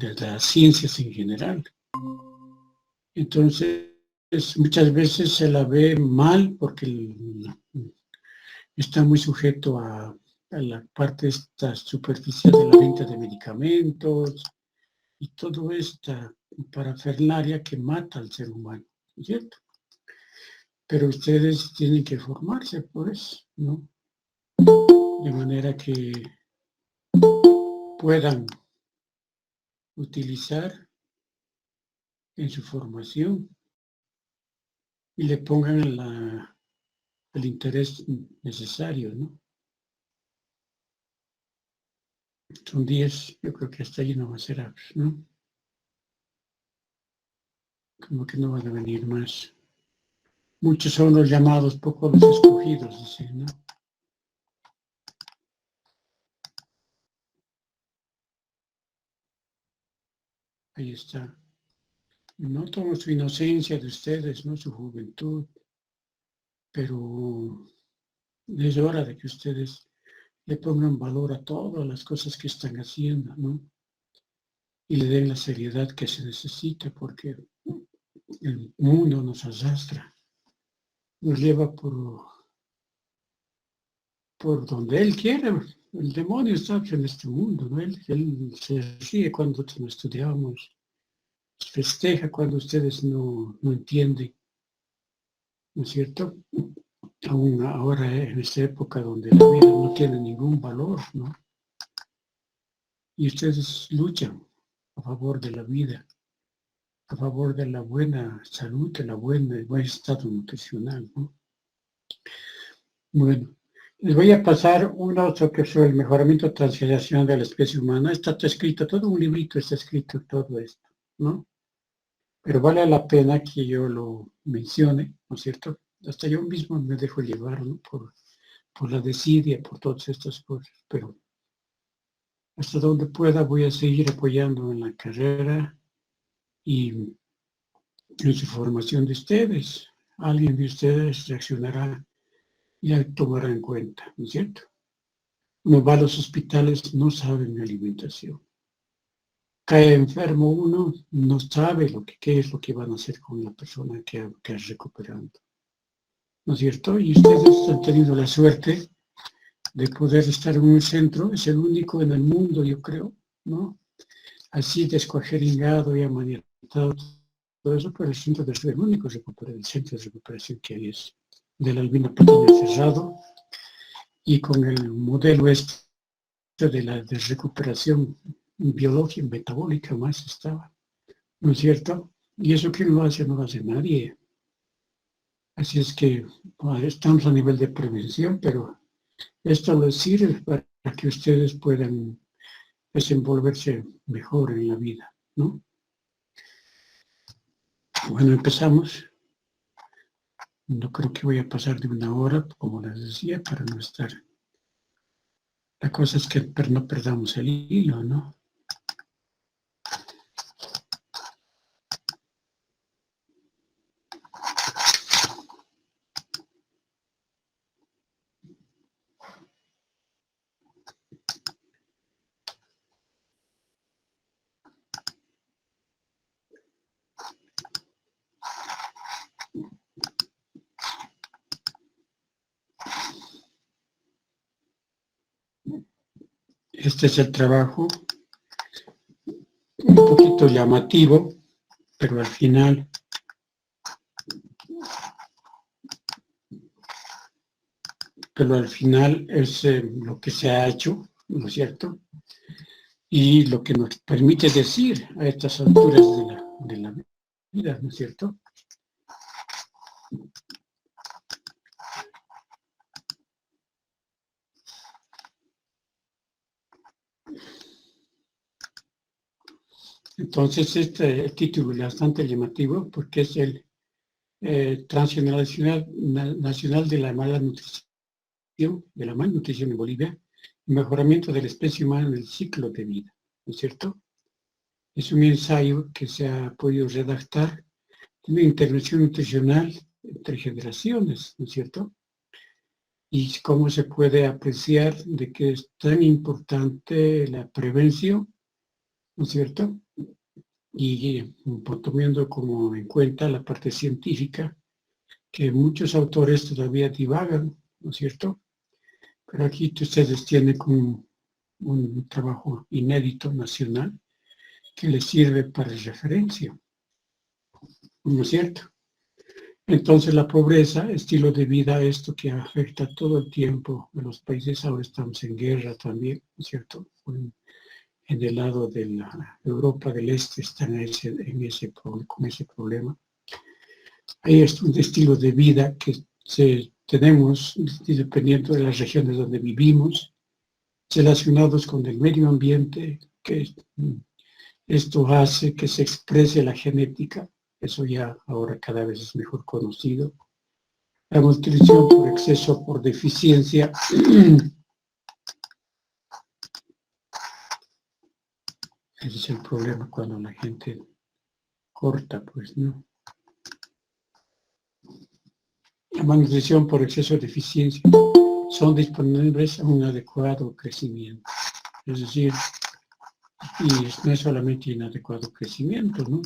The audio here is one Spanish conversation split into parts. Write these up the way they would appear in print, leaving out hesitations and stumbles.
de las ciencias en general. Entonces, muchas veces se la ve mal porque está muy sujeto a la parte esta superficial de la venta de medicamentos y toda esta parafernalia que mata al ser humano, ¿cierto? Pero ustedes tienen que formarse, pues, ¿no? De manera que puedan utilizar en su formación y le pongan el interés necesario, ¿no? Son 10, yo creo que hasta ahí no va a ser, ¿no? Como que no van a venir más. Muchos son los llamados, pocos los escogidos, dice, ¿no? Ahí está. Noto su inocencia de ustedes, ¿no? Su juventud, pero es hora de que ustedes le pongan valor a todas las cosas que están haciendo, ¿no? Y le den la seriedad que se necesita, porque el mundo nos arrastra, nos lleva por donde Él quiere. El demonio está en este mundo, ¿no? Él se ríe cuando no estudiamos, festeja cuando ustedes no entienden, ¿no es cierto? Aún ahora, en esta época donde la vida no tiene ningún valor, ¿no? Y ustedes luchan a favor de la vida, a favor de la buena salud, de el buen estado nutricional, ¿no? Bueno, les voy a pasar uno sobre el mejoramiento transgeneracional de la especie humana. Está escrito, todo un librito está escrito todo esto, ¿no? Pero vale la pena que yo lo mencione, ¿no es cierto? Hasta yo mismo me dejo llevar, ¿no? por la desidia, por todas estas cosas, pero hasta donde pueda voy a seguir apoyando en la carrera y en su formación de ustedes. Alguien de ustedes reaccionará y la tomará en cuenta, ¿no es cierto? Uno va a los hospitales, no saben de alimentación. Cae enfermo uno, no sabe qué es lo que van a hacer con la persona que es recuperando, ¿no es cierto? Y ustedes han tenido la suerte de poder estar en un centro, es el único en el mundo, yo creo, ¿no? Así descuajeringado y amaniatado, todo eso, pero el centro de el único el centro de recuperación que hay es de la Albina Patiño cerrado y con el modelo de la de recuperación biológica, metabólica más estaba, ¿no es cierto? Y eso que no lo hace nadie. Así es que bueno, estamos a nivel de prevención, pero esto les sirve para que ustedes puedan desenvolverse mejor en la vida, ¿no? Bueno, empezamos. No creo que voy a pasar de 1 hora, como les decía, para no estar. La cosa es que no perdamos el hilo, ¿no? Este es el trabajo, un poquito llamativo, pero al final es lo que se ha hecho, ¿no es cierto? Y lo que nos permite decir a estas alturas de la vida, ¿no es cierto? Entonces, el título es bastante llamativo porque es el Transgeneracional Nacional de la Malnutrición en Bolivia, y mejoramiento de la especie humana en el ciclo de vida, ¿no es cierto? Es un ensayo que se ha podido redactar de una intervención nutricional entre generaciones, ¿no es cierto? Y cómo se puede apreciar de que es tan importante la prevención ¿no es cierto? Y tomando como en cuenta la parte científica, que muchos autores todavía divagan, ¿no es cierto? Pero aquí ustedes tienen como un trabajo inédito nacional que les sirve para referencia, ¿no es cierto? Entonces la pobreza, estilo de vida, esto que afecta todo el tiempo a los países, ahora estamos en guerra también, ¿no es cierto? En el lado de la Europa del Este están con ese problema. Hay un estilo de vida que tenemos, dependiendo de las regiones donde vivimos, relacionados con el medio ambiente, que esto hace que se exprese la genética, eso ya ahora cada vez es mejor conocido. La malnutrición por exceso, por deficiencia. Ese es el problema cuando la gente corta, pues, ¿no? La malnutrición por exceso de deficiencia son disponibles a un adecuado crecimiento. Es decir, y no es solamente inadecuado crecimiento, ¿no?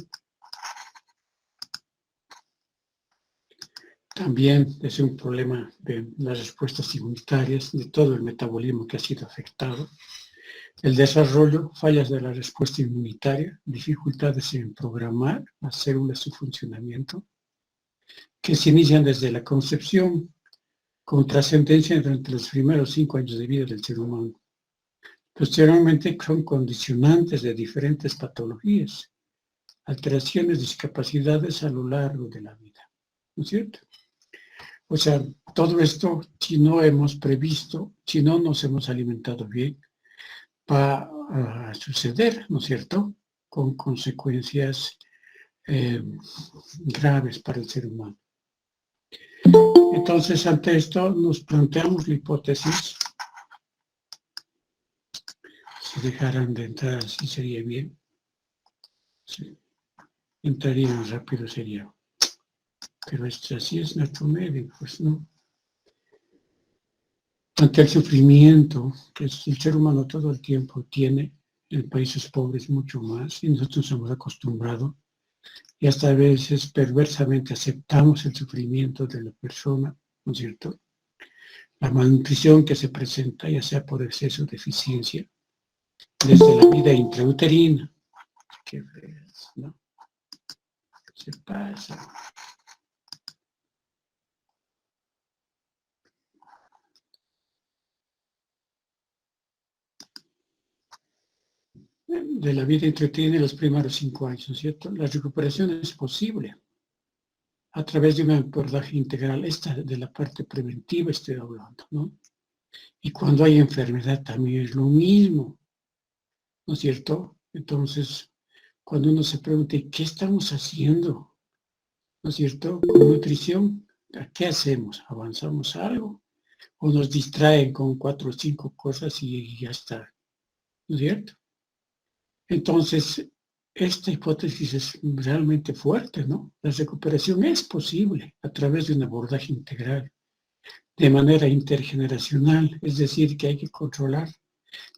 También es un problema de las respuestas inmunitarias, de todo el metabolismo que ha sido afectado. El desarrollo, fallas de la respuesta inmunitaria, dificultades en programar las células su funcionamiento, que se inician desde la concepción, con trascendencia durante los primeros 5 años de vida del ser humano. Posteriormente son condicionantes de diferentes patologías, alteraciones, discapacidades a lo largo de la vida, ¿no es cierto? O sea, todo esto, si no hemos previsto, si no nos hemos alimentado bien, va a suceder, ¿no es cierto?, con consecuencias graves para el ser humano. Entonces, ante esto, nos planteamos la hipótesis, si dejaran de entrar así sería bien, sí. Entrarían rápido sería, pero así es nuestro medio, pues no. Ante el sufrimiento que el ser humano todo el tiempo tiene, en países pobres mucho más, y nosotros hemos acostumbrado, y hasta a veces perversamente aceptamos el sufrimiento de la persona, ¿no es cierto? La malnutrición que se presenta, ya sea por exceso o deficiencia, desde la vida intrauterina, que ¿no? Se pasa. De la vida intrauterina los primeros 5 años, ¿no es cierto? La recuperación es posible a través de un abordaje integral, esta de la parte preventiva estoy hablando, ¿no? Y cuando hay enfermedad también es lo mismo, ¿no es cierto? Entonces, cuando uno se pregunta, ¿qué estamos haciendo? ¿No es cierto? Con nutrición, ¿qué hacemos? ¿Avanzamos algo? ¿O nos distraen con 4 o 5 cosas y ya está? ¿No es cierto? Entonces, esta hipótesis es realmente fuerte, ¿no? La recuperación es posible a través de un abordaje integral, de manera intergeneracional, es decir, que hay que controlar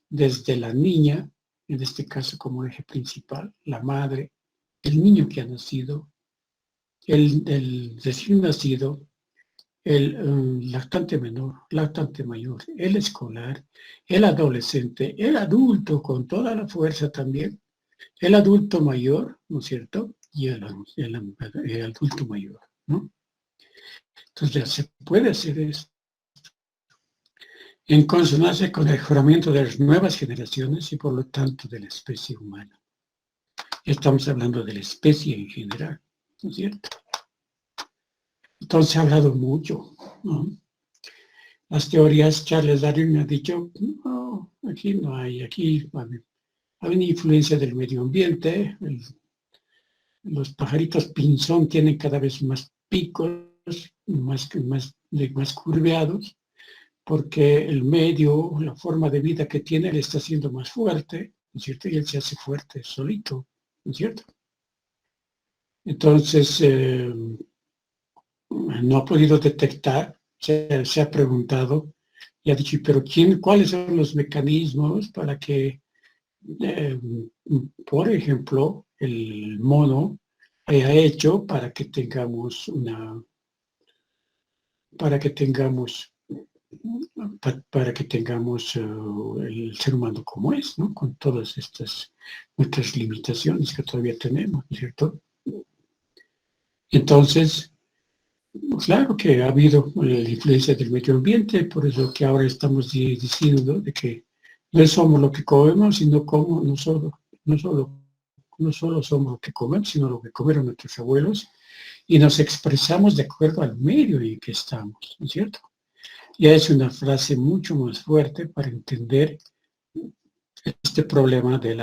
desde la niña, en este caso como eje principal, la madre, el niño que ha nacido, el recién nacido, el lactante menor, lactante mayor, el escolar, el adolescente, el adulto con toda la fuerza también, el adulto mayor, ¿no es cierto? Y el adulto mayor, ¿no? Entonces ya se puede hacer eso en consonancia con el mejoramiento de las nuevas generaciones y por lo tanto de la especie humana. Estamos hablando de la especie en general, ¿no es cierto? Entonces se ha hablado mucho, ¿no? Las teorías, Charles Darwin ha dicho, no, aquí no hay, aquí hay una influencia del medio ambiente, los pajaritos pinzón tienen cada vez más picos, más curveados, porque el medio, la forma de vida que tiene, le está haciendo más fuerte, ¿no es cierto? Y él se hace fuerte solito, ¿no es cierto? Entonces, no ha podido detectar, se ha preguntado y ha dicho, pero ¿cuáles son los mecanismos para que por ejemplo, el mono haya hecho para que tengamos para que tengamos el ser humano como es, ¿no? Con todas estas nuestras limitaciones que todavía tenemos, ¿no es cierto? Entonces, claro que ha habido la influencia del medio ambiente, por eso que ahora estamos diciendo de que no somos lo que comemos, sino como no solo somos lo que comemos, sino lo que comieron nuestros abuelos, y nos expresamos de acuerdo al medio en que estamos, ¿no es cierto? Ya es una frase mucho más fuerte para entender este problema del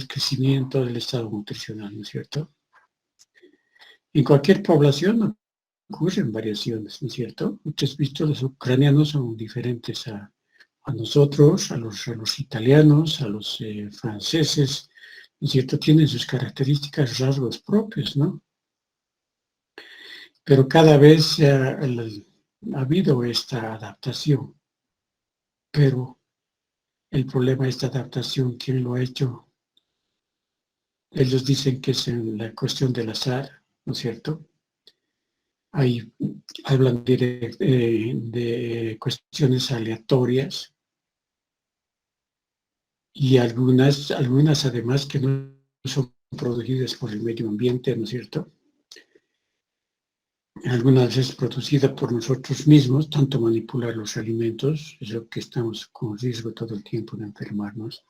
crecimiento del estado nutricional, ¿no es cierto? En cualquier población ocurren variaciones, ¿no es cierto? Ustedes han visto, los ucranianos son diferentes a nosotros, a los italianos, a los franceses, ¿no es cierto? Tienen sus características, rasgos propios, ¿no? Pero cada vez ha habido esta adaptación, pero el problema de esta adaptación, ¿quién lo ha hecho? Ellos dicen que es en la cuestión del azar, ¿no es cierto? Ahí hablan de cuestiones aleatorias y algunas además que no son producidas por el medio ambiente, ¿no es cierto? Algunas veces producidas por nosotros mismos, tanto manipular los alimentos, es lo que estamos con riesgo todo el tiempo de enfermarnos.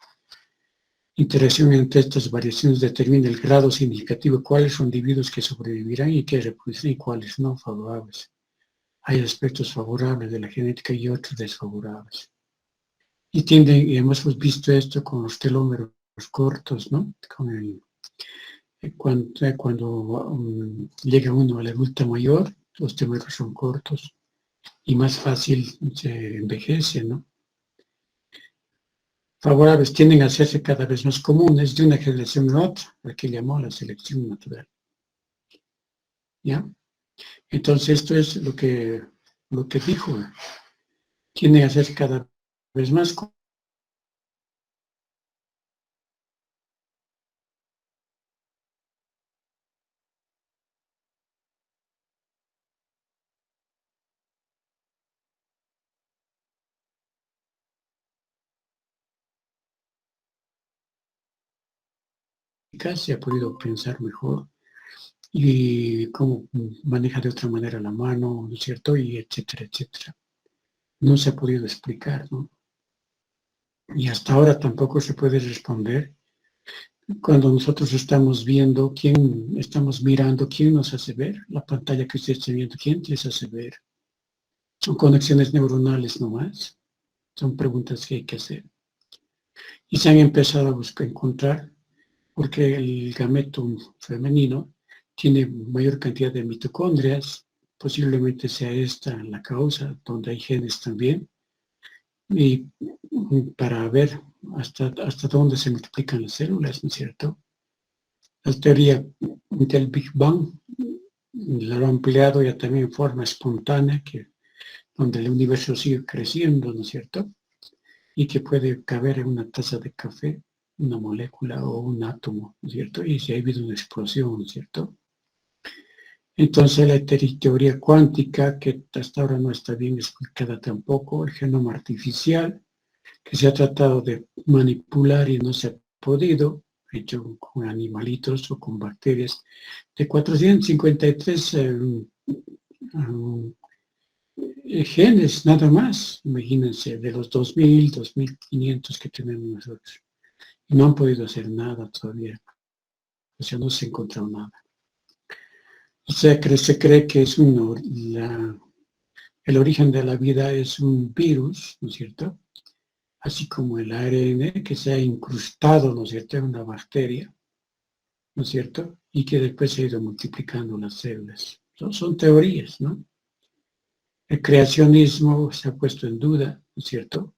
Interacción entre estas variaciones determina el grado significativo de cuáles son individuos que sobrevivirán y que reproducirán y cuáles no favorables. Hay aspectos favorables de la genética y otros desfavorables. Y hemos visto esto con los telómeros cortos, ¿no? Cuando llega uno a la adulta mayor, los telómeros son cortos y más fácil se envejece, ¿no? Favorables tienden a hacerse cada vez más comunes de una generación a otra, la que llamó la selección natural. ¿Ya? Entonces esto es lo que dijo, tienden a hacerse cada vez más comunes, se ha podido pensar mejor y cómo maneja de otra manera la mano, ¿no es cierto? Y etcétera, etcétera. No se ha podido explicar, ¿no? Y hasta ahora tampoco se puede responder cuando nosotros estamos viendo estamos mirando, quién nos hace ver, la pantalla que usted está viendo, quién les hace ver. Son conexiones neuronales nomás, son preguntas que hay que hacer. Y se han empezado a encontrar, porque el gameto femenino tiene mayor cantidad de mitocondrias, posiblemente sea esta la causa, donde hay genes también, y para ver hasta dónde se multiplican las células, ¿no es cierto? La teoría del Big Bang lo ha ampliado ya también en forma espontánea, donde el universo sigue creciendo, ¿no es cierto? Y que puede caber en una taza de café, una molécula o un átomo, ¿no es cierto? Y si ha habido una explosión, ¿no es cierto? Entonces la teoría cuántica, que hasta ahora no está bien explicada tampoco, el genoma artificial, que se ha tratado de manipular y no se ha podido, hecho con animalitos o con bacterias, de 453 genes nada más, imagínense, de los 2000, 2500 que tenemos nosotros. Y no han podido hacer nada todavía, o sea, no se ha encontrado nada. O sea, se cree que es el origen de la vida es un virus, ¿no es cierto? Así como el ARN que se ha incrustado, ¿no es cierto?, en una bacteria, ¿no es cierto? Y que después se ha ido multiplicando las células. Son teorías, ¿no? El creacionismo se ha puesto en duda, ¿no es cierto?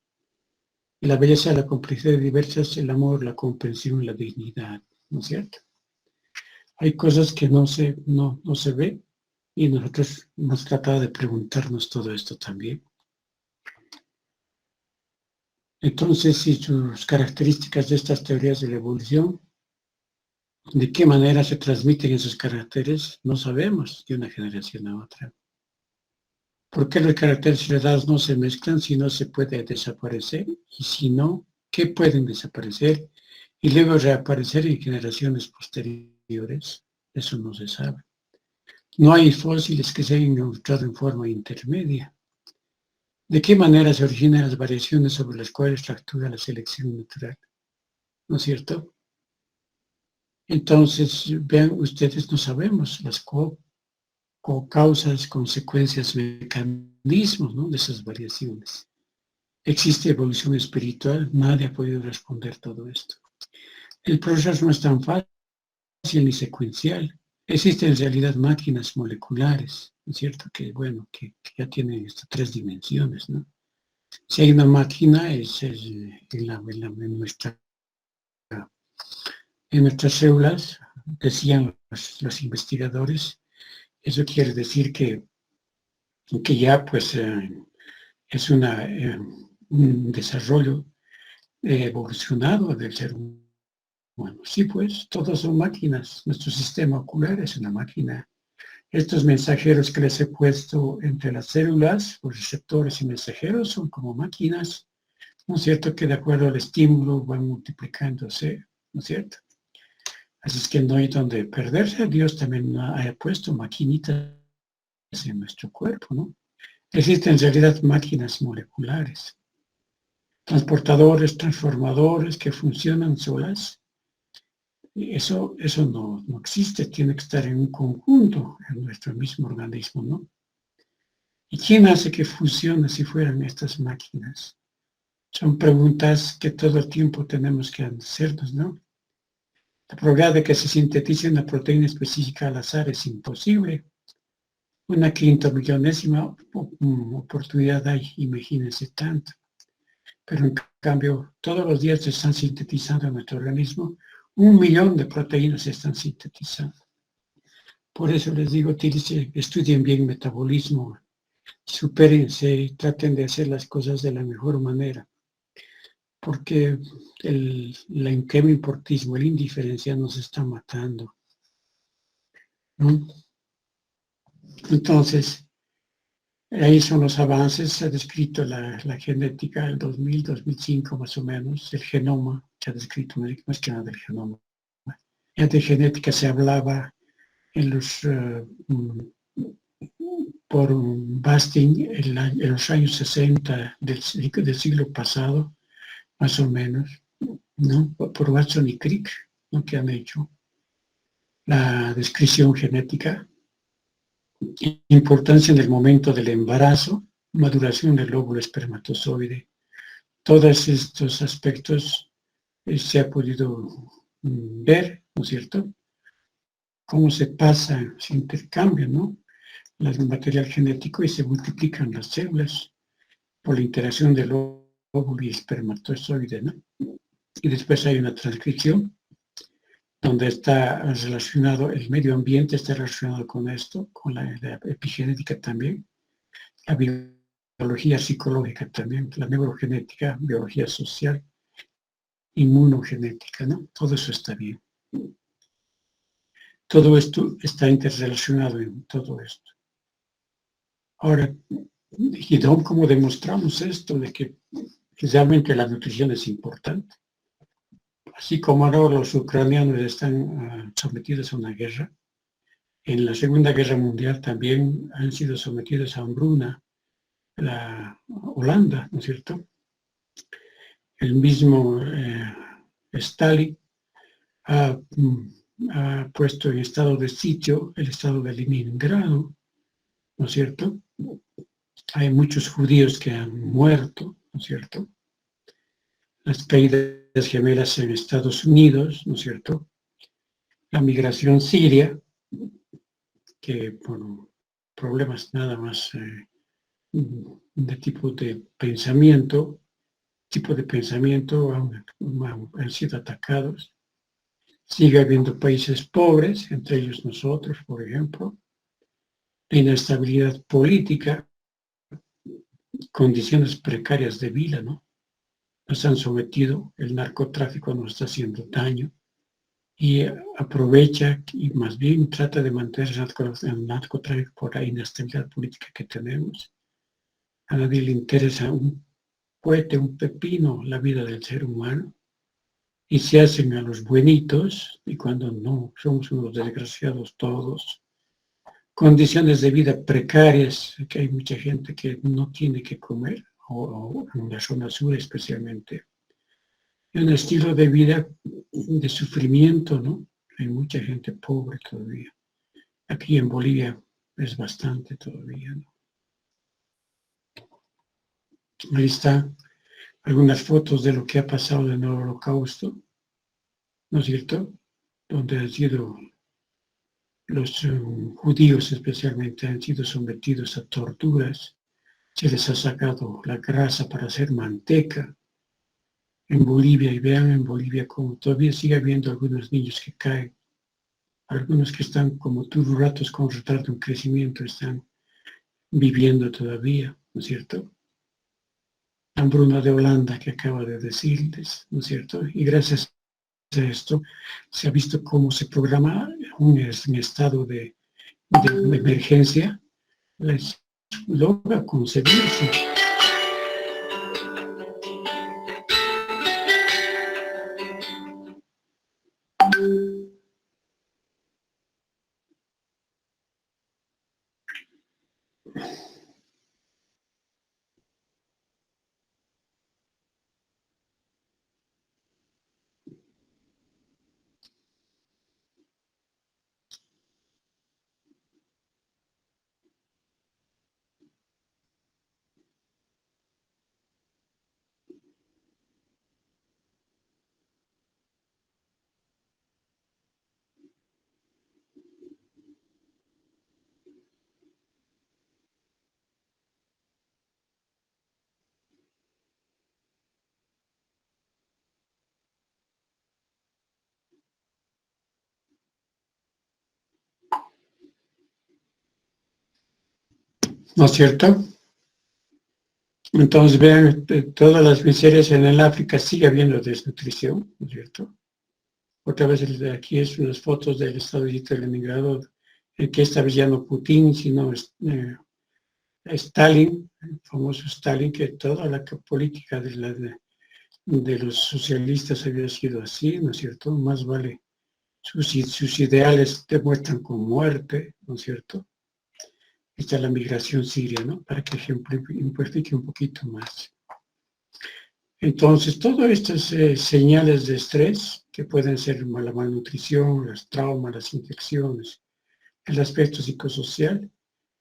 Y la belleza, la complejidad diversas, el amor, la comprensión, la dignidad, ¿no es cierto? Hay cosas que no se ve y nosotros hemos tratado de preguntarnos todo esto también. Entonces, si sus características de estas teorías de la evolución, ¿de qué manera se transmiten esos caracteres? No sabemos de una generación a otra. ¿Por qué los caracteres heredados no se mezclan si no se puede desaparecer? Y si no, ¿qué pueden desaparecer y luego reaparecer en generaciones posteriores? Eso no se sabe. No hay fósiles que se hayan encontrado en forma intermedia. ¿De qué manera se originan las variaciones sobre las cuales actúa la selección natural? ¿No es cierto? Entonces, vean ustedes, no sabemos las causas, consecuencias, mecanismos, ¿no?, de esas variaciones. ¿Existe evolución espiritual? Nadie ha podido responder todo esto. El proceso no es tan fácil ni secuencial. Existen en realidad máquinas moleculares, ¿no es cierto? Que, bueno, que ya tienen estas 3 dimensiones, ¿no? Si hay una máquina, es en nuestras células, decían los investigadores, eso quiere decir que ya pues es un desarrollo evolucionado del ser humano. Bueno, sí, pues todos son máquinas. Nuestro sistema ocular es una máquina. Estos mensajeros que les he puesto entre las células, los receptores y mensajeros, son como máquinas, ¿no es cierto?, que de acuerdo al estímulo van multiplicándose, ¿no es cierto? Así es que no hay donde perderse. Dios también ha puesto maquinitas en nuestro cuerpo, ¿no? Existen en realidad máquinas moleculares, transportadores, transformadores que funcionan solas. Eso no existe, tiene que estar en un conjunto en nuestro mismo organismo, ¿no? ¿Y quién hace que funcione si fueran estas máquinas? Son preguntas que todo el tiempo tenemos que hacernos, ¿no? La probabilidad de que se sintetice una proteína específica al azar es imposible. Una quintomillonésima oportunidad hay, imagínense tanto. Pero en cambio, todos los días se están sintetizando en nuestro organismo 1.000.000 de proteínas se están sintetizando. Por eso les digo, estudien bien metabolismo, supérense y traten de hacer las cosas de la mejor manera. Porque el importismo, el indiferencia nos está matando, ¿no? Entonces, ahí son los avances, se ha descrito la genética del 2000, 2005 más o menos, el genoma, se ha descrito más que nada del genoma. Ya de genética se hablaba en los, por Basting en los años 60 del siglo pasado, más o menos, ¿no? Por Watson y Crick, ¿no?, que han hecho la descripción genética, importancia en el momento del embarazo, maduración del óvulo espermatozoide. Todos estos aspectos se ha podido ver, ¿no es cierto?, cómo se pasa, se intercambia, ¿no?, el material genético y se multiplican las células por la interacción del óvulo y espermatozoide, ¿no? Y después hay una transcripción donde está relacionado el medio ambiente, está relacionado con esto, con la epigenética también, la biología psicológica también, la neurogenética, biología social, inmunogenética, ¿no? Todo eso está bien. Todo esto está interrelacionado en todo esto. Ahora, ¿y cómo demostramos esto de que realmente la nutrición es importante? Así como ahora los ucranianos están sometidos a una guerra, en la Segunda Guerra Mundial también han sido sometidos a hambruna la Holanda, ¿no es cierto? El mismo Stalin ha puesto en estado de sitio el estado de Leningrado, ¿no es cierto? Hay muchos judíos que han muerto, ¿no es cierto? Las caídas gemelas en Estados Unidos, ¿no es cierto? La migración siria, que por problemas nada más de tipo de pensamiento, han sido atacados. Sigue habiendo países pobres, entre ellos nosotros, por ejemplo. La inestabilidad política, condiciones precarias de vida, ¿no? nos han sometido, el narcotráfico nos está haciendo daño y aprovecha y más bien trata de mantener el narcotráfico por la inestabilidad política que tenemos. A nadie le interesa un cohete, un pepino, la vida del ser humano, y se hacen a los buenitos, y cuando no, somos unos desgraciados todos, condiciones de vida precarias, que hay mucha gente que no tiene que comer, o en la zona sur especialmente, y un estilo de vida de sufrimiento, ¿no? Hay mucha gente pobre todavía. Aquí en Bolivia es bastante todavía, ¿no? Ahí está algunas fotos de lo que ha pasado en el Holocausto, ¿no es cierto? Donde han sido los judíos especialmente han sido sometidos a torturas, se les ha sacado la grasa para hacer manteca en Bolivia, y vean en Bolivia como todavía sigue habiendo algunos niños que caen, algunos que están como ratos con retardo en crecimiento, están viviendo todavía, ¿no es cierto? La hambruna de Holanda que acaba de decirles, ¿no es cierto? Y gracias a esto se ha visto cómo se programa un estado de emergencia, les logra concebirse. ¿No es cierto? Entonces vean, todas las miserias en el África sigue habiendo desnutrición, ¿no es cierto? Otra vez aquí es unas fotos del estado de Leningrado, en que esta vez ya no Putin, sino Stalin, el famoso Stalin, que toda la política de los socialistas había sido así, ¿no es cierto? Más vale sus ideales demuestran con muerte, ¿no es cierto? Esta es la migración siria, ¿no? Para que ejemplifique un poquito más. Entonces, todas estas señales de estrés, que pueden ser la malnutrición, los traumas, las infecciones, el aspecto psicosocial,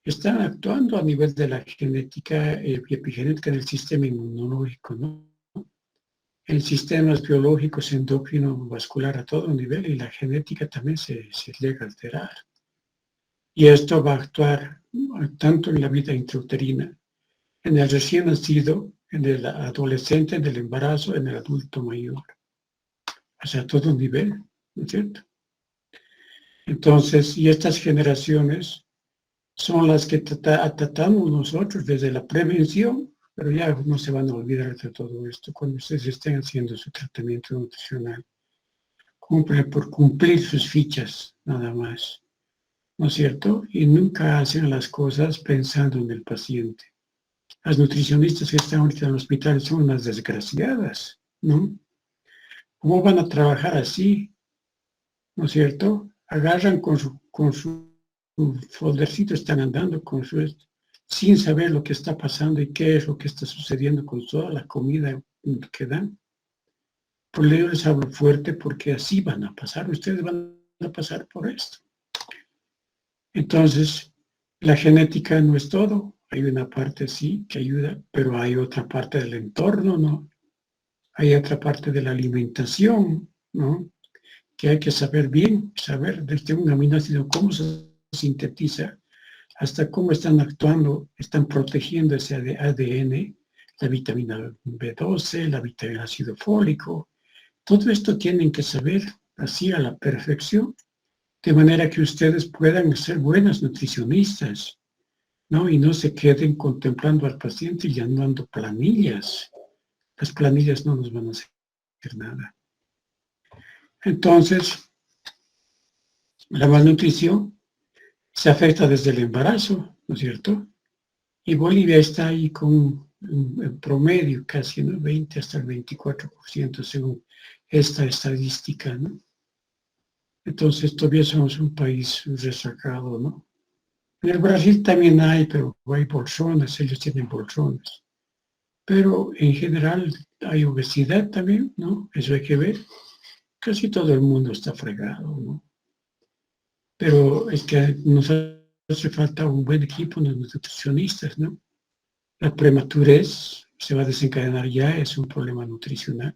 están actuando a nivel de la genética y epigenética del sistema inmunológico, ¿no? En sistemas biológicos, endocrino, vascular a todo nivel, y la genética también se llega a alterar. Y esto va a actuar tanto en la vida intrauterina, en el recién nacido, en el adolescente, en el embarazo, en el adulto mayor. O sea, a todo nivel, ¿no es cierto? Entonces, y estas generaciones son las que tratamos nosotros desde la prevención, pero ya no se van a olvidar de todo esto cuando ustedes estén haciendo su tratamiento nutricional. Cumplen por cumplir sus fichas, nada más, ¿no es cierto? Y nunca hacen las cosas pensando en el paciente. Las nutricionistas que están ahorita en el hospital son unas desgraciadas, ¿no? ¿Cómo van a trabajar así? ¿No es cierto? Agarran con su foldercito, están andando con su sin saber lo que está pasando y qué es lo que está sucediendo con toda la comida que dan. Por ello les hablo fuerte porque así van a pasar, ustedes van a pasar por esto. Entonces, la genética no es todo. Hay una parte sí que ayuda, pero hay otra parte del entorno, ¿no? Hay otra parte de la alimentación, ¿no? Que hay que saber bien, saber desde un aminoácido cómo se sintetiza, hasta cómo están actuando, están protegiendo ese ADN, la vitamina B12, la vitamina ácido fólico. Todo esto tienen que saber así a la perfección, de manera que ustedes puedan ser buenas nutricionistas, ¿no? Y no se queden contemplando al paciente y llenando planillas. Las planillas no nos van a hacer nada. Entonces, la malnutrición se afecta desde el embarazo, ¿no es cierto? Y Bolivia está ahí con en promedio casi, ¿no? 20 hasta el 24% según esta estadística, ¿no? Entonces todavía somos un país rezagado, ¿no? En el Brasil también hay, pero hay bolsones, ellos tienen bolsones. Pero en general hay obesidad también, ¿no? Eso hay que ver. Casi todo el mundo está fregado, ¿no? Pero es que nos hace falta un buen equipo de nutricionistas, ¿no? La prematurez se va a desencadenar ya, es un problema nutricional.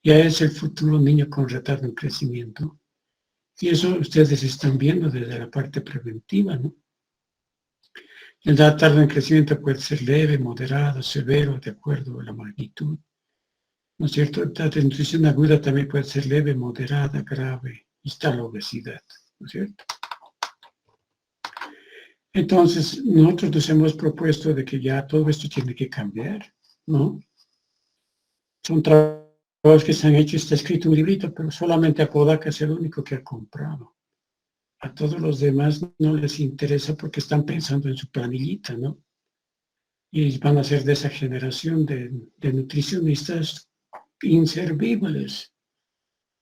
Ya es el futuro niño con retardo en crecimiento. Y eso ustedes están viendo desde la parte preventiva, ¿no? El retardo en crecimiento puede ser leve, moderado, severo, de acuerdo a la magnitud. ¿No es cierto? La desnutrición aguda también puede ser leve, moderada, grave. Y está la obesidad, ¿no es cierto? Entonces, nosotros nos hemos propuesto de que ya todo esto tiene que cambiar, ¿no? Son trabajos que se han hecho, está escrito un librito, pero solamente a Kodak es el único que ha comprado. A todos los demás no les interesa porque están pensando en su planillita, ¿no? Y van a ser de esa generación de nutricionistas inservibles,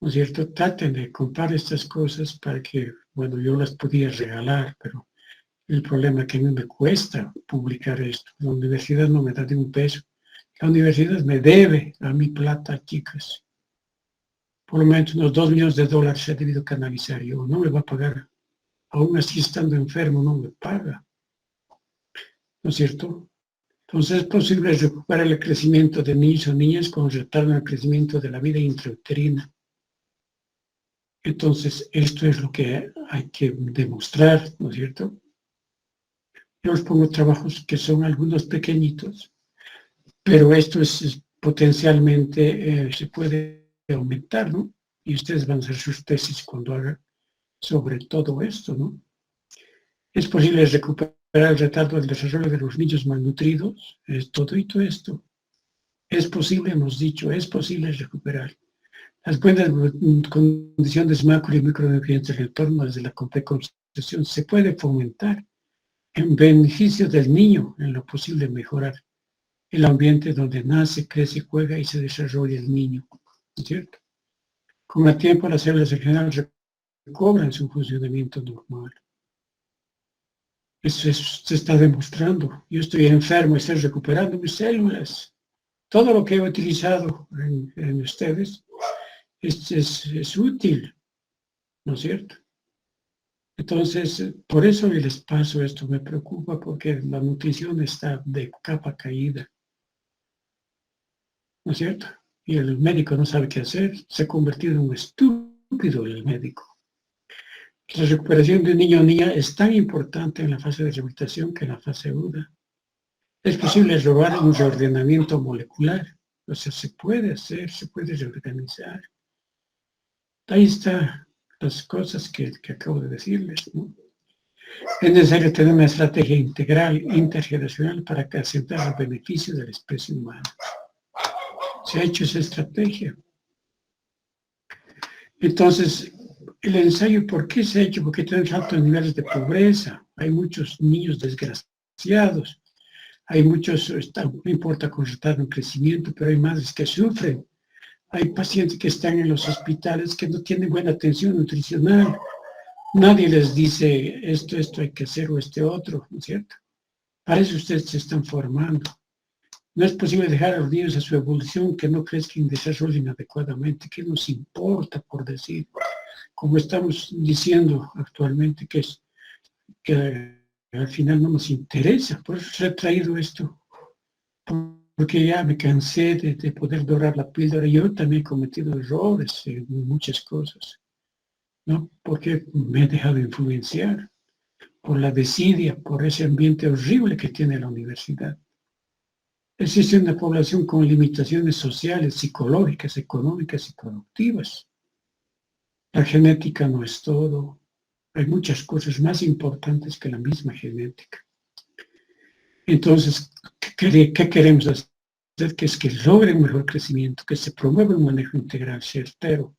¿no es cierto? Traten de comprar estas cosas para que, bueno, yo las podía regalar, pero el problema es que a mí me cuesta publicar esto. La universidad no me da ni un peso. La universidad me debe a mi plata, chicas. Por lo menos unos $2 millones se ha debido canalizar. Yo no me va a pagar. Aún así, estando enfermo, no me paga. ¿No es cierto? Entonces, es posible recuperar el crecimiento de niños o niñas con retardo en el crecimiento de la vida intrauterina. Entonces, esto es lo que hay que demostrar, ¿no es cierto? Yo os pongo trabajos que son algunos pequeñitos, pero esto es potencialmente, se puede aumentar, ¿no? Y ustedes van a hacer sus tesis cuando hagan sobre todo esto, ¿no? Es posible recuperar el retardo del desarrollo de los niños malnutridos, es todo esto. Es posible, hemos dicho, es posible recuperar. Las buenas condiciones macro y micronutrientes del entorno desde la concepción se puede fomentar en beneficio del niño, en lo posible mejorar el ambiente donde nace, crece, juega y se desarrolla el niño, ¿no es cierto? Con el tiempo las células en general recobran su funcionamiento normal. Eso se está demostrando. Yo estoy enfermo, estoy recuperando mis células. Todo lo que he utilizado en ustedes es útil, ¿no es cierto? Entonces, por eso les paso esto, me preocupa porque la nutrición está de capa caída, ¿no es cierto? Y el médico no sabe qué hacer, se ha convertido en un estúpido el médico. La recuperación de un niño o niña es tan importante en la fase de rehabilitación que en la fase aguda. Es posible lograr un reordenamiento molecular, o sea, se puede hacer, se puede reorganizar. Ahí están las cosas que acabo de decirles, ¿no? Es necesario tener una estrategia integral, intergeneracional, para asentar el beneficio de la especie humana. Se ha hecho esa estrategia. Entonces, el ensayo, ¿por qué se ha hecho? Porque tenemos altos niveles de pobreza, hay muchos niños desgraciados, hay muchos, no importa con retardo en crecimiento, pero hay madres que sufren, hay pacientes que están en los hospitales que no tienen buena atención nutricional, nadie les dice esto hay que hacer o otro, ¿no es cierto? Para eso ustedes se están formando. No es posible dejar a los niños a su evolución que no crezcan y desarrollen adecuadamente. ¿Qué nos importa, por decir? Como estamos diciendo actualmente, que al final no nos interesa. Por eso he traído esto. Porque ya me cansé de poder dorar la píldora. Yo también he cometido errores en muchas cosas, ¿no? Porque me he dejado influenciar por la desidia, por ese ambiente horrible que tiene la universidad. Existe una población con limitaciones sociales, psicológicas, económicas y productivas. La genética no es todo. Hay muchas cosas más importantes que la misma genética. Entonces, ¿qué queremos hacer? que es que logre un mejor crecimiento, que se promueva un manejo integral certero,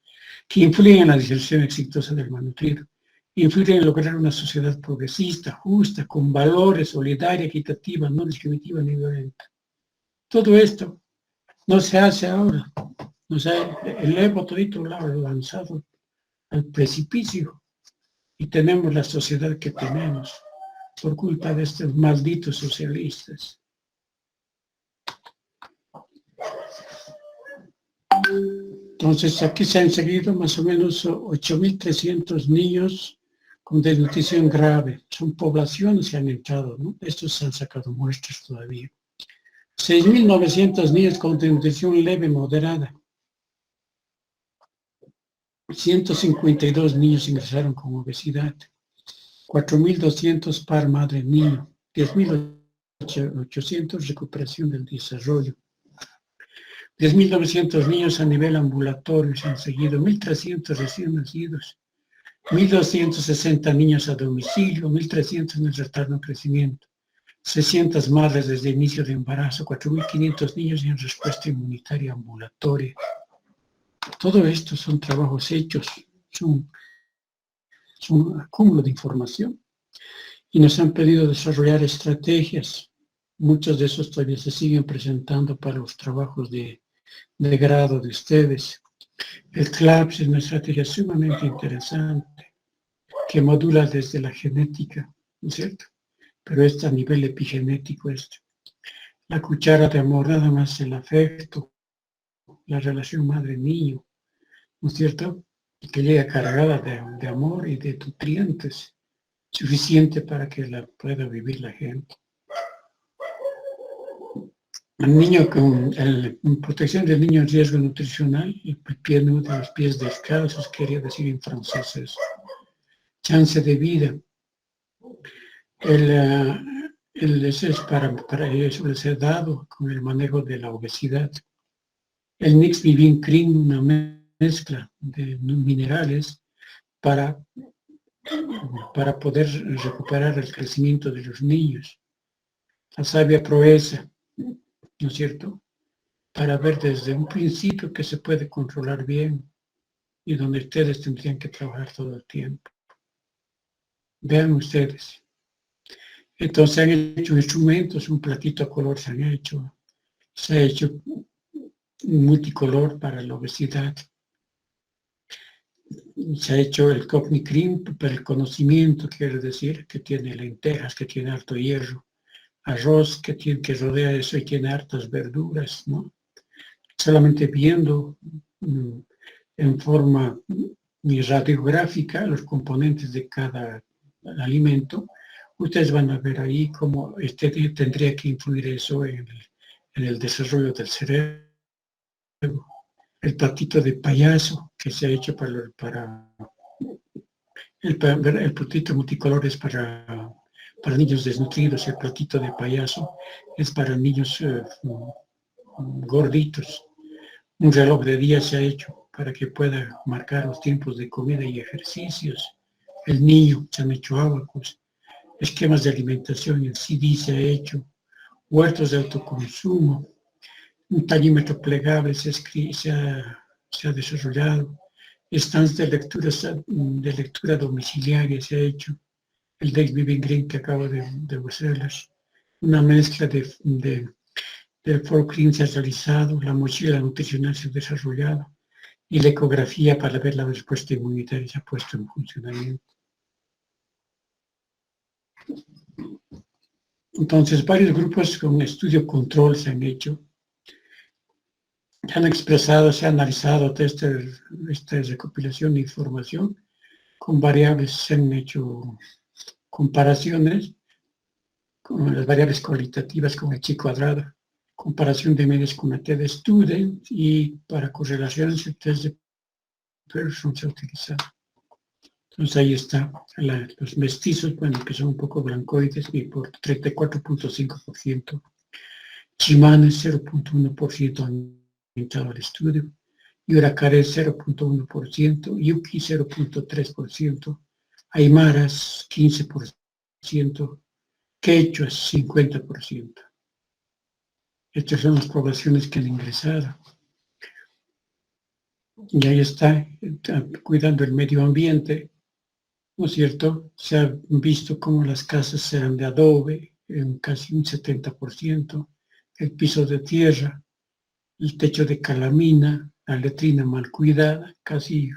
que influya en la diserción exitosa del malnutrido, influye en lograr una sociedad progresista, justa, con valores, solidaria, equitativa, no discriminativa ni violenta. Todo esto no se hace ahora. O sea, el Evo todito lo ha lanzado al precipicio y tenemos la sociedad que tenemos por culpa de estos malditos socialistas. Entonces, aquí se han seguido más o menos 8.300 niños con desnutrición grave. Son poblaciones que han entrado, ¿no? Estos se han sacado muestras todavía. 6.900 niños con desnutrición leve moderada. 152 niños ingresaron con obesidad. 4.200 par madre-niño. 10.800 recuperación del desarrollo. 10.900 niños a nivel ambulatorio se han seguido, 1.300 recién nacidos, 1.260 niños a domicilio, 1.300 en el retardo de crecimiento, 600 madres desde inicio de embarazo, 4.500 niños en respuesta inmunitaria ambulatoria. Todo esto son trabajos hechos, son un acúmulo de información y nos han pedido desarrollar estrategias. Muchos de esos todavía se siguen presentando para los trabajos de grado de ustedes. El CLAPS es una estrategia sumamente interesante que modula desde la genética, ¿no es cierto? Pero está a nivel epigenético esto. La cuchara de amor, nada más el afecto, la relación madre-niño, ¿no es cierto? Y que llega cargada de amor y de nutrientes suficiente para que la pueda vivir la gente. El niño con protección del niño en riesgo nutricional, el pie de los pies descalzos, quería decir en francés eso. Chance de vida. Eso es para eso les he dado con el manejo de la obesidad. El Nix Vivin Cream, una mezcla de minerales para poder recuperar el crecimiento de los niños. La savia proeza, ¿no es cierto? Para ver desde un principio que se puede controlar bien y donde ustedes tendrían que trabajar todo el tiempo. Vean ustedes. Entonces se han hecho instrumentos, un platito a color se ha hecho un multicolor para la obesidad. Se ha hecho el Cogni Cream para el conocimiento, quiere decir que tiene lentejas, que tiene harto hierro, arroz que rodea eso y tiene hartas verduras, ¿no? Solamente viendo en forma radiográfica los componentes de cada alimento, ustedes van a ver ahí cómo tendría que influir eso en el desarrollo del cerebro. El platito de payaso que se ha hecho el platito multicolor es para niños desnutridos, el platito de payaso es para niños gorditos. Un reloj de día se ha hecho para que pueda marcar los tiempos de comida y ejercicios. El niño, se han hecho ábacos, esquemas de alimentación en CD se ha hecho, huertos de autoconsumo, un tallímetro plegable se ha desarrollado, stands de lectura domiciliaria se ha hecho, el Dex Viving Green que acabo de hacerles, una mezcla del Forclean se ha realizado, la mochila nutricional se ha desarrollado y la ecografía para ver la respuesta inmunitaria se ha puesto en funcionamiento. Entonces, varios grupos con estudio control se han hecho, se han expresado, se ha analizado esta recopilación de información con variables, se han hecho comparaciones con las variables cualitativas con el chi cuadrado, comparación de medios con la T-de-Student y para correlaciones el test de Pearson se ha utilizado. Entonces ahí está, los mestizos, bueno, que son un poco blancoides y por 34.5%, chimanes 0.1% han entrado al estudio, Yuracares 0.1%, Yuki 0.3%, Aymaras 15%, Quechuas 50%. Estas son las poblaciones que han ingresado. Y ahí está, cuidando el medio ambiente, ¿no es cierto? Se ha visto cómo las casas eran de adobe, en casi un 70%, el piso de tierra, el techo de calamina, la letrina mal cuidada, casi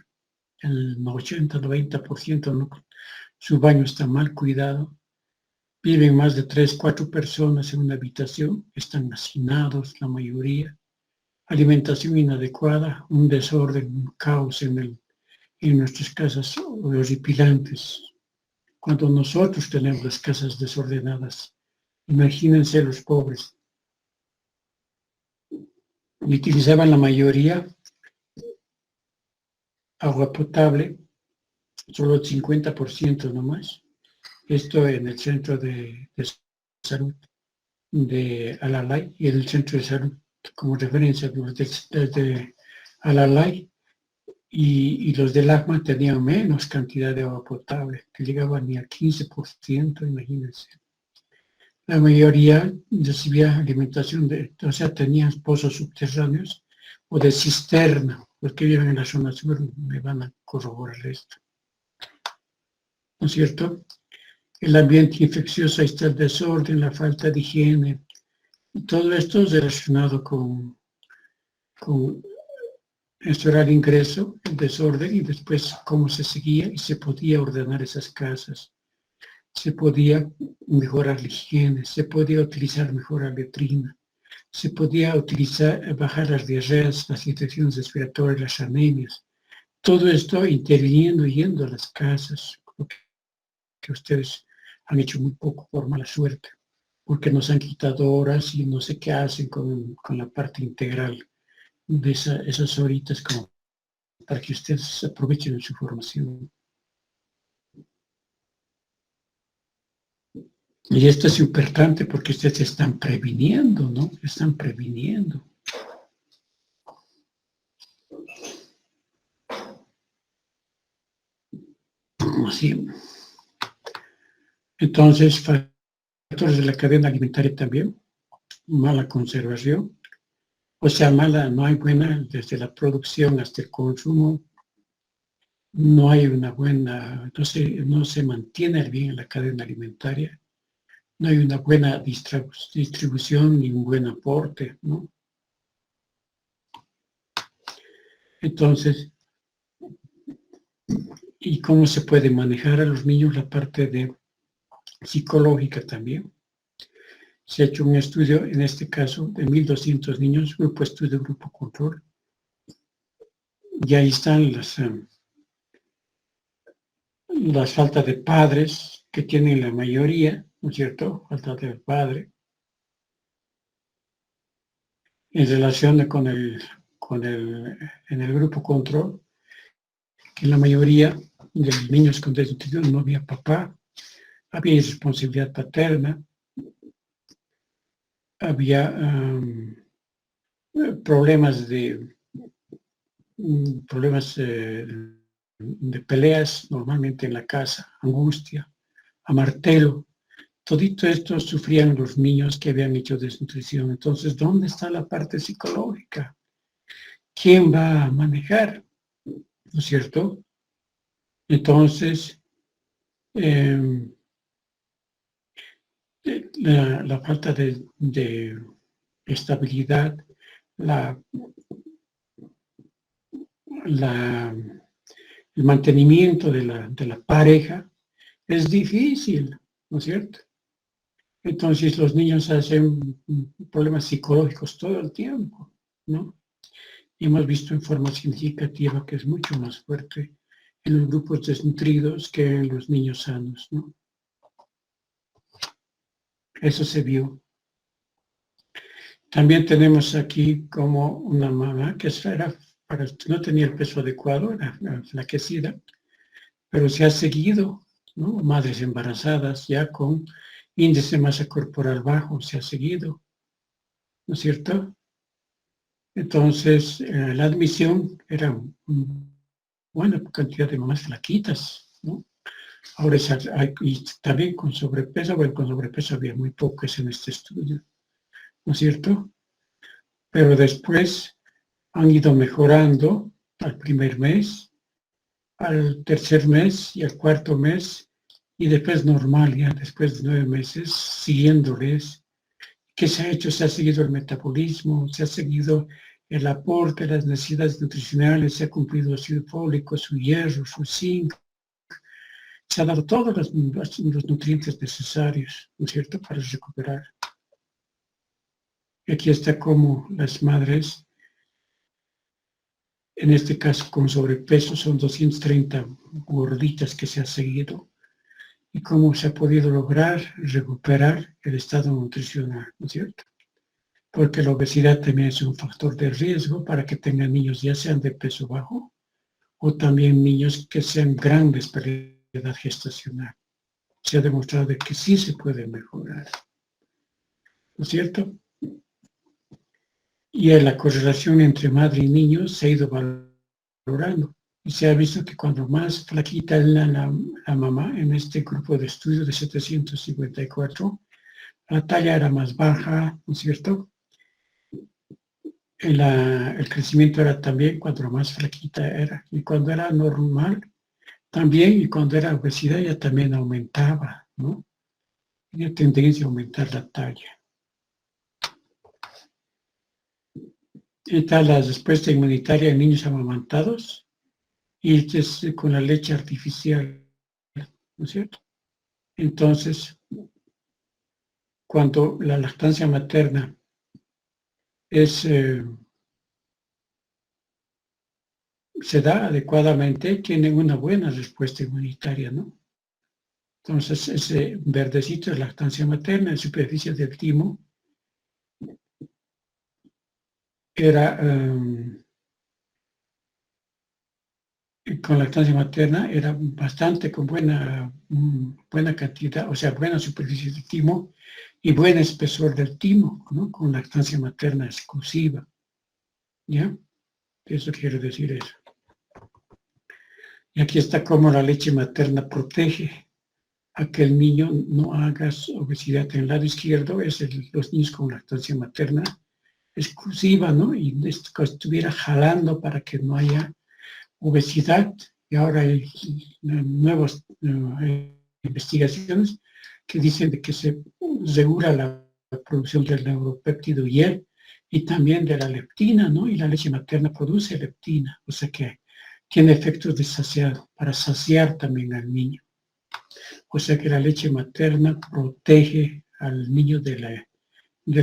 el 80-90%, ¿no? Su baño está mal cuidado. Viven más de 3, 4 personas en una habitación, están hacinados la mayoría. Alimentación inadecuada, un desorden, un caos en nuestras casas horripilantes. Cuando nosotros tenemos las casas desordenadas, imagínense los pobres. Y utilizaban la mayoría agua potable, solo el 50% nomás. Esto en el centro de salud de Alalay y el centro de salud como referencia desde Alalay y los del ACMA tenían menos cantidad de agua potable, que llegaban ni al 15%, imagínense. La mayoría recibía alimentación o sea, tenían pozos subterráneos o de cisterna. Los que viven en la zona sur me van a corroborar esto. ¿No es cierto? El ambiente infeccioso, ahí está el desorden, la falta de higiene. Todo esto es relacionado con esto era el ingreso, el desorden y después cómo se seguía y se podía ordenar esas casas. Se podía mejorar la higiene, se podía utilizar mejor la letrina, se podía bajar las diarreas, las infecciones respiratorias, las anemias. Todo esto interviniendo, yendo a las casas, que ustedes han hecho muy poco por mala suerte, porque nos han quitado horas y no sé qué hacen con la parte integral de esas horitas como para que ustedes aprovechen su formación. Y esto es importante porque ustedes están previniendo, ¿no? Están previniendo. Así. Entonces, factores de la cadena alimentaria también, mala conservación, o sea, mala, no hay buena, desde la producción hasta el consumo, no hay una buena, no se mantiene bien en la cadena alimentaria, no hay una buena distribución ni un buen aporte, ¿no? Entonces, ¿y cómo se puede manejar a los niños la parte de psicológica también? Se ha hecho un estudio, en este caso, de 1.200 niños, grupo estudio, grupo control, y ahí están las faltas de padres que tienen la mayoría, ¿no es cierto? Falta de padre. En relación en el grupo control, que la mayoría de los niños con desnutrición no había papá, había irresponsabilidad paterna, había problemas de peleas normalmente en la casa, angustia, a martelo. Todito esto sufrían los niños que habían hecho desnutrición. Entonces, ¿dónde está la parte psicológica? ¿Quién va a manejar? ¿No es cierto? Entonces, la falta de estabilidad, el mantenimiento de la pareja es difícil, ¿no es cierto? Entonces los niños hacen problemas psicológicos todo el tiempo, ¿no? Y hemos visto en forma significativa que es mucho más fuerte en los grupos desnutridos que en los niños sanos, ¿no? Eso se vio. También tenemos aquí como una mamá que no tenía el peso adecuado, era flaquecida, pero se ha seguido, ¿no? Madres embarazadas ya con índice de masa corporal bajo, se ha seguido, ¿no es cierto? Entonces, la admisión era una buena cantidad de mamás flaquitas, ¿no? Ahora y también con sobrepeso, bueno, con sobrepeso había muy pocos en este estudio, ¿no es cierto? pero después han ido mejorando al primer mes, al tercer mes y al cuarto mes, y después normal, ya después de 9 meses, siguiéndoles. ¿Qué se ha hecho? Se ha seguido el metabolismo, se ha seguido el aporte, las necesidades nutricionales, se ha cumplido su fólico, su hierro, su zinc, se ha dado todos los nutrientes necesarios, ¿no es cierto?, para recuperar. Y aquí está como las madres, en este caso con sobrepeso, son 230 gorditas que se ha seguido, y cómo se ha podido lograr recuperar el estado nutricional, ¿no es cierto? Porque la obesidad también es un factor de riesgo para que tengan niños ya sean de peso bajo o también niños que sean grandes para la edad gestacional. Se ha demostrado de que sí se puede mejorar, ¿no es cierto? Y la correlación entre madre y niño se ha ido valorando y se ha visto que cuando más flaquita es la mamá, en este grupo de estudio de 754, la talla era más baja, ¿no es cierto? El crecimiento era también cuando más flaquita era, y cuando era normal también, y cuando era obesidad ya también aumentaba, ¿no? Tenía tendencia a aumentar la talla. Está la respuesta inmunitaria en niños amamantados, y esto es con la leche artificial, ¿no es cierto? Entonces, cuando la lactancia materna se da adecuadamente, tienen una buena respuesta inmunitaria, ¿no? Entonces, ese verdecito es lactancia materna en superficie del timo. Era, con lactancia materna, era bastante con buena cantidad, o sea, buena superficie del timo y buen espesor del timo, ¿no? Con lactancia materna exclusiva, ¿ya? Eso quiere decir eso. Y aquí está cómo la leche materna protege a que el niño no haga obesidad. En el lado izquierdo es los niños con lactancia materna exclusiva, ¿no? Y estuviera jalando para que no haya obesidad. Y ahora hay nuevas investigaciones que dicen de que se regula la producción del neuropéptido y también de la leptina, ¿no? Y la leche materna produce leptina, o sea que tiene efectos de saciado, para saciar también al niño. O sea que la leche materna protege al niño del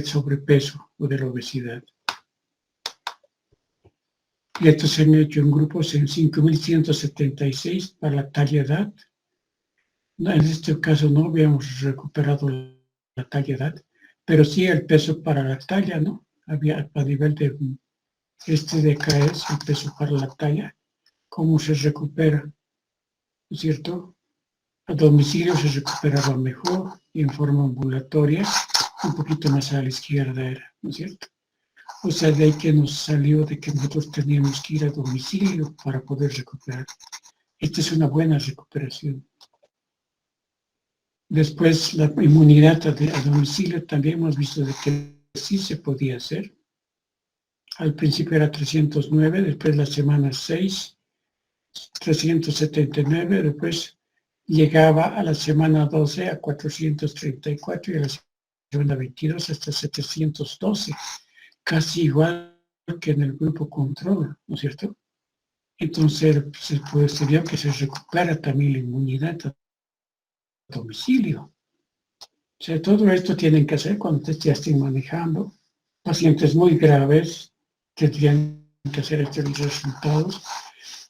sobrepeso o de la obesidad. Y estos se han hecho en grupos en 5.176 para la talla edad. No, en este caso no habíamos recuperado la talla edad, pero sí el peso para la talla, ¿no? Había a nivel de de acá es el peso para la talla, cómo se recupera, ¿no es cierto? A domicilio se recuperaba mejor y en forma ambulatoria, un poquito más a la izquierda era, ¿no es cierto? O sea, de ahí que nos salió de que nosotros teníamos que ir a domicilio para poder recuperar. Esta es una buena recuperación. Después, la inmunidad a domicilio también hemos visto de que sí se podía hacer. Al principio era 309, después la semana 6, 379, después llegaba a la semana 12 a 434 y a la semana 22 hasta 712, casi igual que en el grupo control, ¿no es cierto? Entonces se vio que se recupera también la inmunidad a domicilio. O sea, todo esto tienen que hacer cuando ya estén manejando. Pacientes muy graves tendrían que hacer estos resultados,